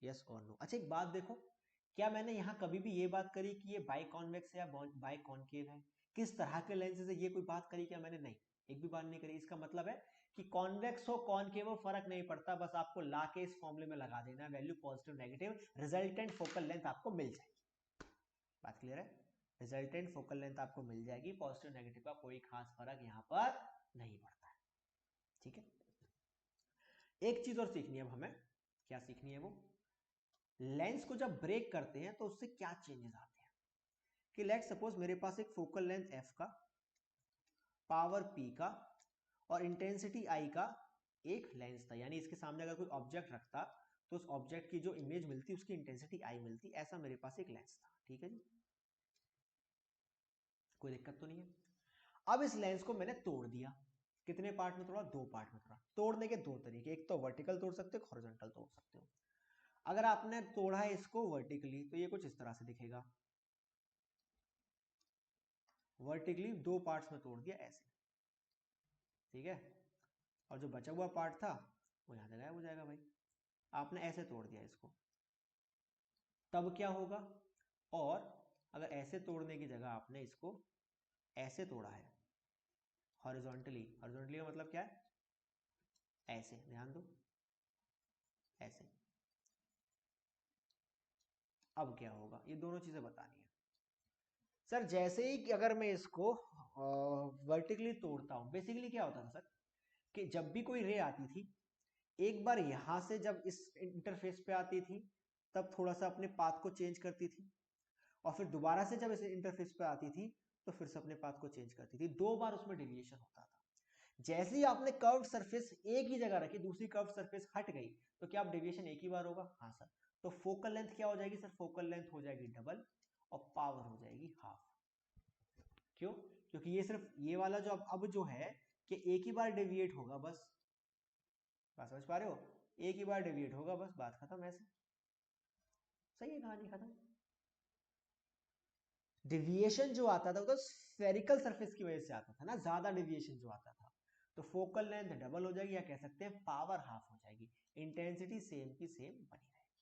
[SPEAKER 1] यस और नो। अच्छा एक बात देखो, क्या मैंने यहाँ कभी भी ये बात करी कि ये बाई कॉन्वेक्स या बाई कॉन्केव है, किस तरह के लेंस से ये कोई बात करी क्या मैंने, नहीं, एक भी बात नहीं करी। इसका मतलब है कि कॉन्वेक्स हो कॉन्केव हो फर्क नहीं पड़ता, बस आपको ला के इस फॉर्मूले में लगा देना, value positive negative, resultant focal length आपको मिल जाएगी। बात क्लियर है, रिजल्टेंट फोकल लेंथ आपको मिल जाएगी, पॉजिटिव नेगेटिव का कोई खास फर्क यहाँ पर नहीं पड़ता है। ठीक है, एक चीज और सीखनी है अब हमें, क्या सीखनी है वो, लेंस को जब ब्रेक करते हैं तो उससे क्या चेंजेस आते हैं। कि लेट्स सपोज मेरे पास एक फोकल लेंथ f का, पावर p का और इंटेंसिटी I का एक लेंस था, यानी इसके सामने अगर कोई ऑब्जेक्ट रखता तो उस ऑब्जेक्ट की जो इमेज मिलती उसकी इंटेंसिटी I मिलती, ऐसा मेरे पास एक लेंस था, ठीक है जी। कोई दिक्कत तो नहीं है। अब इस लेंस को मैंने तोड़ दिया, कितने पार्ट में तोड़ा? 2 पार्ट में तोड़ा। तोड़ने के 2 तरीके, एक तो वर्टिकल तोड़ सकते हो, हॉरिजॉन्टल तोड़ सकते हो। अगर आपने तोड़ा है इसको वर्टिकली तो ये कुछ इस तरह से दिखेगा, वर्टिकली 2 पार्ट्स में तोड़ दिया ऐसे, ठीक है। और जो बचा हुआ पार्ट था वो यहां से गायब हो जाएगा भाई। आपने ऐसे तोड़ दिया इसको, तब क्या होगा? और अगर ऐसे तोड़ने की जगह आपने इसको ऐसे तोड़ा है, हॉरिजॉन्टली, हॉरिजॉन्टली का मतलब क्या है? ऐसे, ध्यान दो, ऐसे, अब क्या होगा? ये दोनों चीजें बतानी है सर। जैसे ही अगर मैं इसको वर्टिकली तोड़ता हूं, बेसिकली क्या होता था सर कि जब भी कोई रे आती थी, एक बार यहां से जब इस इंटरफेस पे आती थी तब थोड़ा सा अपने पाथ को चेंज करती थी, और फिर दोबारा से जब इस इंटरफेस पे आती थी तो फिर से अपने पाथ को चेंज करती थी। 2 बार उसमें डेविएशन होता था। जैसे ही आपने कर्व्ड सरफेस एक ही जगह रखी, दूसरी कर्व्ड सरफेस हट गई, तो क्या अब डेविएशन एक ही बार होगा? हाँ सर। तो फोकल लेंथ क्या हो जाएगी सर? फोकल लेंथ हो जाएगी डबल और पावर हो जाएगी हाफ। क्यों? क्योंकि ये सिर्फ ये वाला जो अब जो है कि एक ही बार डेविएट होगा, बस। बात समझ पा रहे हो? एक ही बार डेविएट होगा, बस, बात खत्म। ऐसे सही है, कहानी खत्म। डेविएशन जो आता था वो तो स्फेरिकल सरफेस की वजह से आता था ना, ज्यादा डेविएशन जो आता था। तो फोकल लेंथ डबल हो जाएगी, या कह सकते हैं पावर हाफ हो जाएगी, इंटेंसिटी सेम की सेम बनी रहेगी।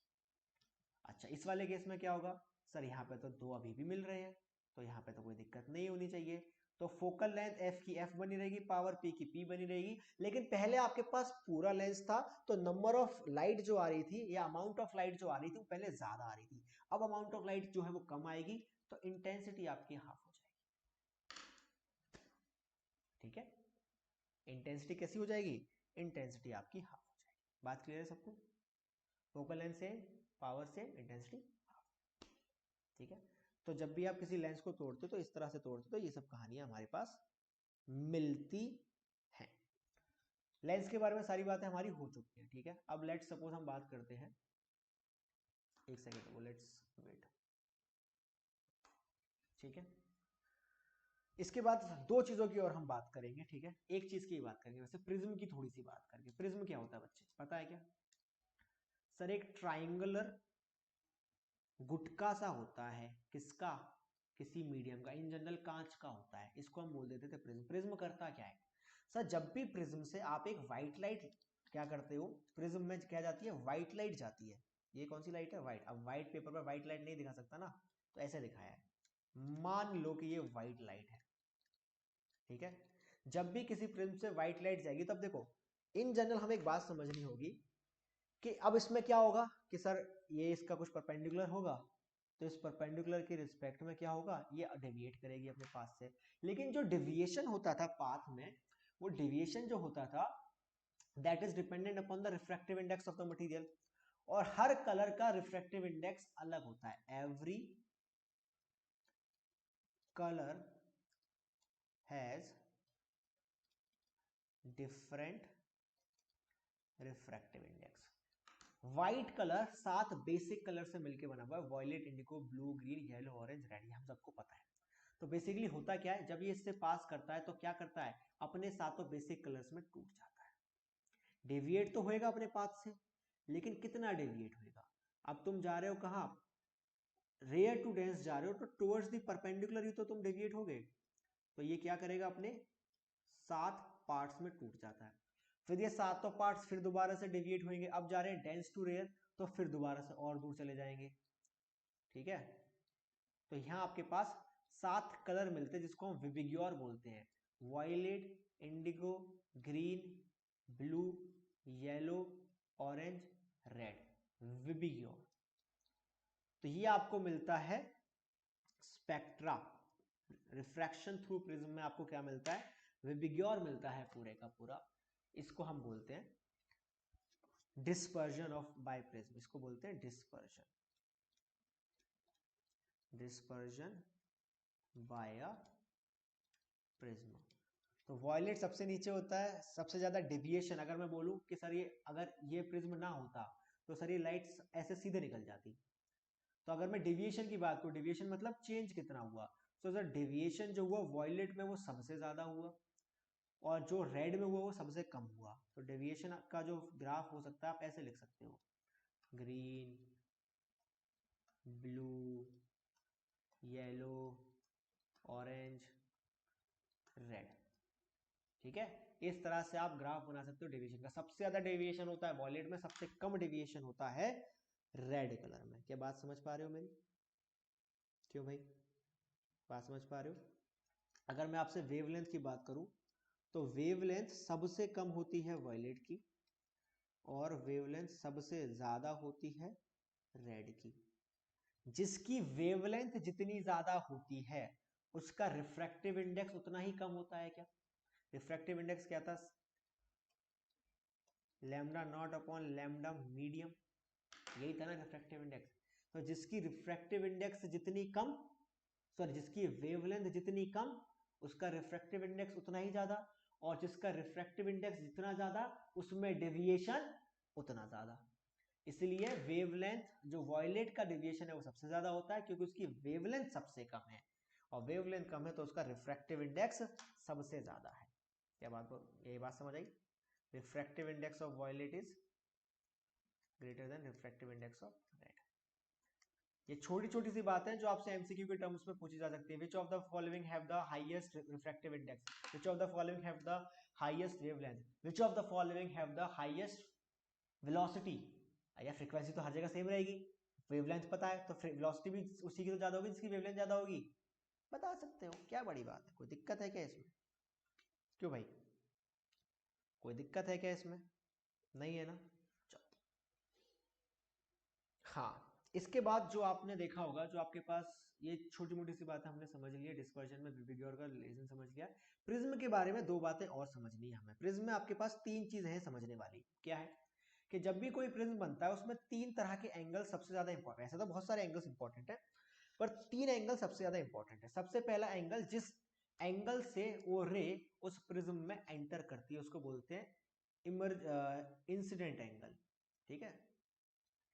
[SPEAKER 1] अच्छा, इस वाले केस में क्या होगा सर? यहाँ पे तो 2 अभी भी मिल रहे हैं, तो यहाँ पे तो कोई दिक्कत नहीं होनी चाहिए। तो फोकल लेंथ एफ की एफ बनी रहेगी, पावर पी की पी बनी रहेगी। लेकिन पहले आपके पास पूरा लेंस था, तो नंबर ऑफ लाइट जो आ रही थी या अमाउंट ऑफ लाइट जो आ रही थी वो पहले ज्यादा आ रही थी। अब अमाउंट ऑफ लाइट जो है वो कम आएगी, तो इंटेंसिटी आपकी हाफ हो जाएगी। ठीक है, इंटेंसिटी कैसी हो जाएगी? इंटेंसिटी आपकी हाफ हो जाएगी। बात क्लियर है सबको? फोकल लेंथ से, पावर से, इंटेंसिटी हाफ। ठीक है, तो जब भी आप किसी लेंस को तोड़ते हो तो इस तरह से तोड़ते हो, तो ये सब कहानियां हमारे पास मिलती हैं। लेंस के बारे में सारी बातें हमारी हो चुकी हैं। ठीक है, अब लेट्स सपोज हम बात करते हैं, एक सेकेंड, वो लेट्स वेट। ठीक है, इसके बाद 2 चीजों की और हम बात करेंगे। ठीक है, एक चीज की बात करेंगे, वैसे प्रिज्म की थोड़ी सी बात करेंगे। प्रिज्म क्या होता है बच्चे, पता है क्या? सर एक ट्राइंगुलर गुटका सा होता है, किसका? किसी मीडियम का, इन जनरल कांच का होता है, इसको हम बोल देते थे प्रिज्म। प्रिज्म करता क्या है सर? जब भी प्रिज्म से आप एक व्हाइट लाइट क्या करते हो, प्रिज्म में क्या जाती है? व्हाइट लाइट जाती है। ये कौन सी लाइट है? व्हाइट। अब व्हाइट पेपर पर व्हाइट लाइट नहीं दिखा सकता ना, तो ऐसे दिखाया है। मान लो कि ये व्हाइट लाइट है, ठीक है। जब भी किसी प्रिज्म से व्हाइट लाइट जाएगी, तब देखो इन जनरल हमें एक बात समझनी होगी कि अब इसमें क्या होगा कि सर ये इसका कुछ परपेंडिकुलर होगा, तो इस परपेंडिकुलर के रिस्पेक्ट में क्या होगा? ये डेविएट करेगी अपने पाथ से। लेकिन जो डेविएशन होता था पाथ में, वो डेविएशन जो होता था that is dependent upon the refractive index of the material. और हर कलर का रिफ्रैक्टिव इंडेक्स अलग होता है। Every colour has different refractive index. White colour 7 basic colour से मिलकर बना हुआ है, violet, indigo, blue, green, yellow, orange, red, ये हम सबको पता है। तो बेसिकली होता क्या है, जब ये इससे पास करता है तो क्या करता है? अपने 7 बेसिक कलर्स में टूट जाता है। डेविएट तो होएगा अपने पाथ से, लेकिन कितना डेविएट होएगा? अब तुम जा रहे हो कहाँ? रेयर टू डेंस जा रहे हो, तो टुवर्ड्स द परपेंडिकुलर ही तो तुम डेविएट हो गए। तो ये क्या करेगा? अपने 7 पार्ट्स में टूट जाता है। फिर ये 7 पार्ट्स फिर दोबारा से डेविएट होंगे। अब जा रहे हैं डेंस टू रेयर, तो फिर दोबारा से और दूर चले जाएंगे। ठीक है, तो यहां आपके पास 7 कलर मिलते हैं, जिसको हम विबिग्योर बोलते हैं। Violet, indigo, green, blue, yellow, orange, red, VIBGYOR. तो ये आपको मिलता है स्पेक्ट्रा। रिफ्रैक्शन थ्रू प्रिज्म में आपको क्या मिलता है? विबिग्योर मिलता है पूरे का पूरा। इसको हम बोलते हैं डिस्पर्जन ऑफ बाय प्रिज्म, इसको बोलते हैं dispersion, dispersion by a prism. तो वॉयलेट सबसे नीचे होता है, सबसे ज्यादा डेविएशन। अगर मैं बोलूं कि सर ये अगर ये प्रिज्म ना होता तो सर ये लाइट्स ऐसे सीधे निकल जाती। तो अगर मैं डेविएशन की बात करूं, डेविएशन मतलब चेंज कितना हुआ, सो सर डेविएशन जो हुआ वॉयलेट में वो सबसे ज्यादा हुआ और जो रेड में हुआ वो सबसे कम हुआ। तो डेविएशन का जो ग्राफ हो सकता है आप ऐसे लिख सकते हो, green, blue, yellow, orange, red. ठीक है, इस तरह से आप ग्राफ बना सकते हो डेविएशन का। सबसे ज्यादा डेविएशन होता है वॉयलेट में, सबसे कम डेविएशन होता है रेड कलर में। क्या बात समझ पा रहे हो मेरी? क्यों भाई, बात समझ पा रहे हो? अगर मैं आपसे वेवलेंथ की बात करूं तो वेवलेंथ सबसे कम होती है वॉयलेट की और वेवलेंथ सबसे ज्यादा होती है रेड की। जिसकी वेवलेंथ जितनी ज्यादा होती है उसका रिफ्रैक्टिव इंडेक्स उतना ही कम होता है। क्या रिफ्रैक्टिव इंडेक्स क्या था? Lambda naught upon lambda medium, यही था ना रिफ्रैक्टिव इंडेक्स। तो जिसकी रिफ्रैक्टिव इंडेक्स जितनी कम, सॉरी जिसकी वेवलेंथ जितनी कम उसका रिफ्रैक्टिव इंडेक्स उतना ही ज्यादा, और जिसका रिफ्रैक्टिव इंडेक्स जितना ज्यादा उसमें डेविएशन उतना ज्यादा। इसलिए वेवलेंथ जो वॉयलेट का डेविएशन है वो सबसे ज्यादा होता है क्योंकि उसकी वेवलेंथ सबसे कम है, और वेवलेंथ कम है तो उसका रिफ्रैक्टिव इंडेक्स सबसे ज्यादा है। क्या बात, यही बात समझ आई? Refractive index of violet is greater than refractive index of red. ये छोटी छोटी सी बात है जो आपसे एमसीक्यू के टर्म्स में पूछी जा सकती है। Which of the following have the highest refractive index, which of the following have the highest wavelength, which of the following have the highest velocity. या फ्रीक्वेंसी तो हर जगह सेम रहेगी, वेवलेंथ पता है तो वेलोसिटी भी उसी की तो ज्यादा होगी जिसकी वेवलेंथ ज्यादा होगी। बता सकते हो, क्या बड़ी बात है, कोई दिक्कत है क्या इसमें? क्यों भाई, कोई दिक्कत है क्या इसमें? नहीं है ना? हाँ, इसके बाद जो आपने देखा होगा, जो आपके पास ये छोटी मोटी सी बातें हमने समझ लिया, डिस्पर्जन में विबग्योर का रिलेशन समझ लिया। प्रिज्म के बारे में दो बातें और समझनी है हमें। प्रिज्म में आपके पास तीन चीजें हैं समझने वाली। क्या है कि जब भी कोई प्रिज्म बनता है उसमें तीन तरह के एंगल सबसे ज्यादा इंपॉर्टेंट है। ऐसे तो बहुत सारे एंगल्स इंपॉर्टेंट है पर तीन एंगल सबसे ज्यादा इंपॉर्टेंट है। सबसे पहला एंगल, जिस एंगल से वो रे उस प्रिज्म में एंटर करती है उसको बोलते हैं इंसिडेंट एंगल। ठीक है,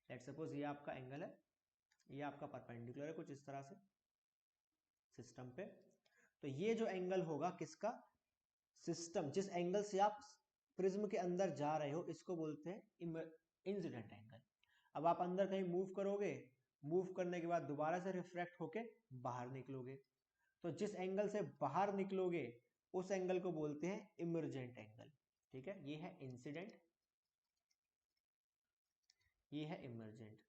[SPEAKER 1] लेट्स सपोज ये आपका एंगल है, ये आपका परपेंडिकुलर है कुछ इस तरह से सिस्टम पे। तो ये जो एंगल होगा किसका? सिस्टम, जिस एंगल से आप प्रिज्म के अंदर जा रहे हो इसको बोलते हैं इंसिडेंट एंगल। अब आप अंदर कहीं मूव करोगे, मूव करने के बाद दोबारा से रिफ्रैक्ट होके बाहर निकलोगे, तो जिस एंगल से बाहर निकलोगे उस एंगल को बोलते हैं इमर्जेंट एंगल। ठीक है, ये है इंसिडेंट, ये है इमर्जेंट।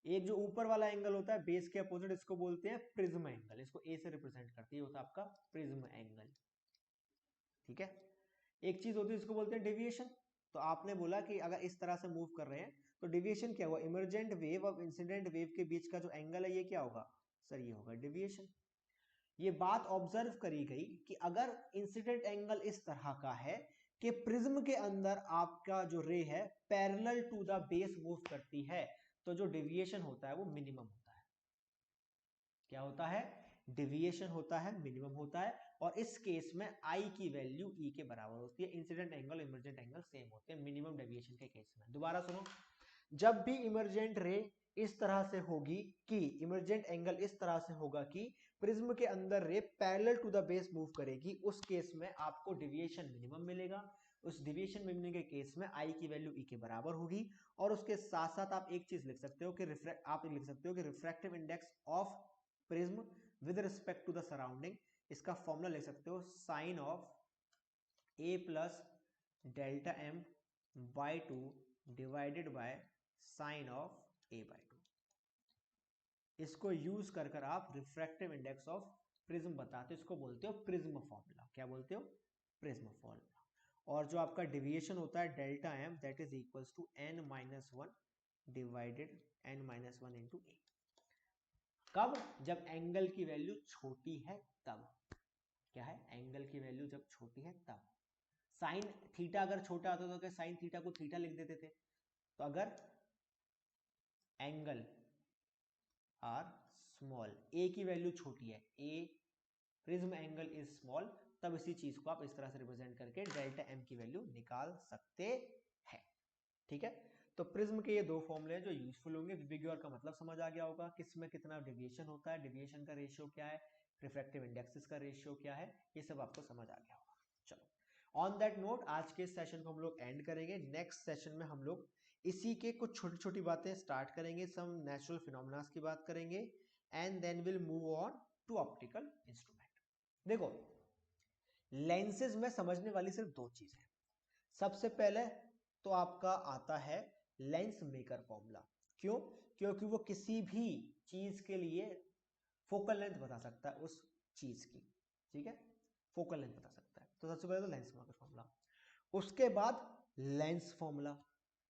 [SPEAKER 1] एक जो ऊपर वाला एंगल होता है बेस के अपोजिट, इसको बोलते हैं प्रिज्म एंगल, इसको ए से रिप्रेजेंट करती है, होता है आपका प्रिज्म एंगल। ठीक है, एक चीज होती है इसको बोलते हैं डेविएशन। तो आपने बोला कि अगर इस तरह से मूव कर रहे हैं तो डेविएशन क्या हुआ? इमर्जेंट वेव और इंसिडेंट वेव के बीच का जो एंगल है ये क्या होगा सर? ये होगा डेविएशन। ये बात ऑब्जर्व करी गई कि अगर इंसिडेंट एंगल इस तरह का है कि प्रिज्म के अंदर आपका जो रे है parallel to the base move करती है, तो जो डेविएशन होता है वो मिनिमम होता है। क्या होता है? डेविएशन होता है, मिनिमम होता है। और इस केस में आई की वैल्यू ई के बराबर होती है। Incident angle emergent angle same होते हैं मिनिमम डेविएशन के केस में। दोबारा सुनो, जब भी इमर्जेंट रे इस तरह से होगी कि इमर्जेंट एंगल इस तरह से होगा कि प्रिज्म के अंदर ray parallel to the base move करेगी, उस केस में आपको डेविएशन मिनिमम मिलेगा। उस डेविएशन मिनिमम के केस में आई की वैल्यू ई के बराबर होगी। और उसके साथ साथ आप एक चीज लिख सकते हो कि refractive index of prism with respect to the surrounding, इसका फॉर्मूला लिख सकते हो sine of A plus delta m by two divided by sine of A by two. इसको यूज कर कर आप रिफ्रैक्टिव इंडेक्स ऑफ प्रिज्म बताते हो, इसको बोलते हो प्रिज्म फॉर्मूला। क्या बोलते हो? Prism formula. और जो आपका डिविएशन होता है delta M, that is equals to n minus one divided n minus one into A. कब? जब एंगल की वैल्यू छोटी है तब। क्या है? एंगल की वैल्यू जब छोटी है तब। साइन थीटा अगर छोटा होता तो क्या साइन थीटा को थीटा लिख देते थे? तो अगर एंगल आर स्मॉल, ए की वैल्यू छोटी है, ए प्रिज्म एंगल इज स्मॉल, तब इसी चीज को आप इस तरह से रिप्रेजेंट करके डेल्टा एम की वैल्यू निकाल सकते हैं। ठीक है, तो प्रिज्म के ये दो फॉर्मूले हैं जो यूजफुल होंगे। विबिग्योर का मतलब समझ आ गया होगा, किसमें कितना डेविएशन होता है, डेविएशन का रेशियो क्या है, रिफ्रैक्टिव इंडेक्सेस का रेशियो क्या है, ये सब आपको समझ आ गया होगा। चलो ऑन दैट नोट आज के इस सेशन को हम लोग एंड करेंगे। नेक्स्ट सेशन में हम लोग इसी के कुछ छोटी छोटी बातें स्टार्ट करेंगे, सम नेचुरल फिनोमेना की बात करेंगे, and then will move on to optical instrument. देखो लेंसेज में समझने वाली सिर्फ दो चीजें। सबसे पहले तो आपका आता है लेंस मेकर फॉर्मूला। क्यों? क्योंकि वो किसी भी चीज के लिए फोकल लेंथ बता सकता है उस चीज की, ठीक है, फोकल लेंथ बता सकता है। तो सबसे पहले तो लेंस मेकर फॉर्मूला, उसके बाद लेंस फॉर्मूला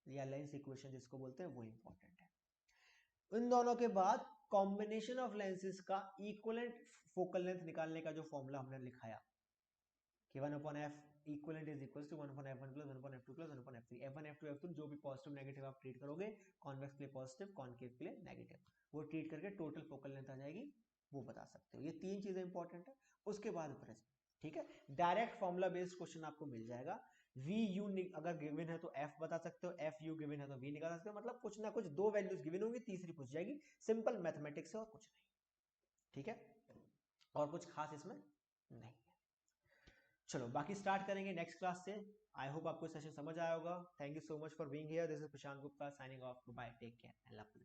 [SPEAKER 1] या लेंस इक्वेशन जिसको बोलते हैं वो इंपॉर्टेंट है। इन दोनों के बाद कॉम्बिनेशन ऑफ लेंसेज का इक्विवेलेंट फोकल लेंथ निकालने का जो फॉर्मूला हमने लिखाया कि 1/f equivalent is equals to 1/f1 plus 1/f2 plus 1/f3। f1 f2 f3 जो भी पॉजिटिव नेगेटिव आप ट्रीट करोगे, कॉन्वेक्स के लिए पॉजिटिव, कॉनकेव के लिए नेगेटिव, वो ट्रीट करके टोटल फोकल लेंथ आ जाएगी, वो बता सकते हो। ये तीन चीजें इंपॉर्टेंट है। उसके बाद प्रिज्म, ठीक है, डायरेक्ट फॉर्मूला बेस्ड क्वेश्चन आपको मिल जाएगा। वी यू अगर गिवन है तो एफ बता सकते हो, एफ यू गिवन है तो वी निकाल सकते हो। मतलब कुछ ना कुछ दो वैल्यूज गिवन होंगी, तीसरी पूछ जाएगी। सिंपल मैथमेटिक्स है और कुछ नहीं, ठीक है, और कुछ खास इसमें नहीं है। चलो बाकी स्टार्ट करेंगे नेक्स्ट क्लास से। आई होप आपको सेशन समझ आया होगा। Thank you so much for being here. This is Prashant Gupta signing off. Bye, take care and love you.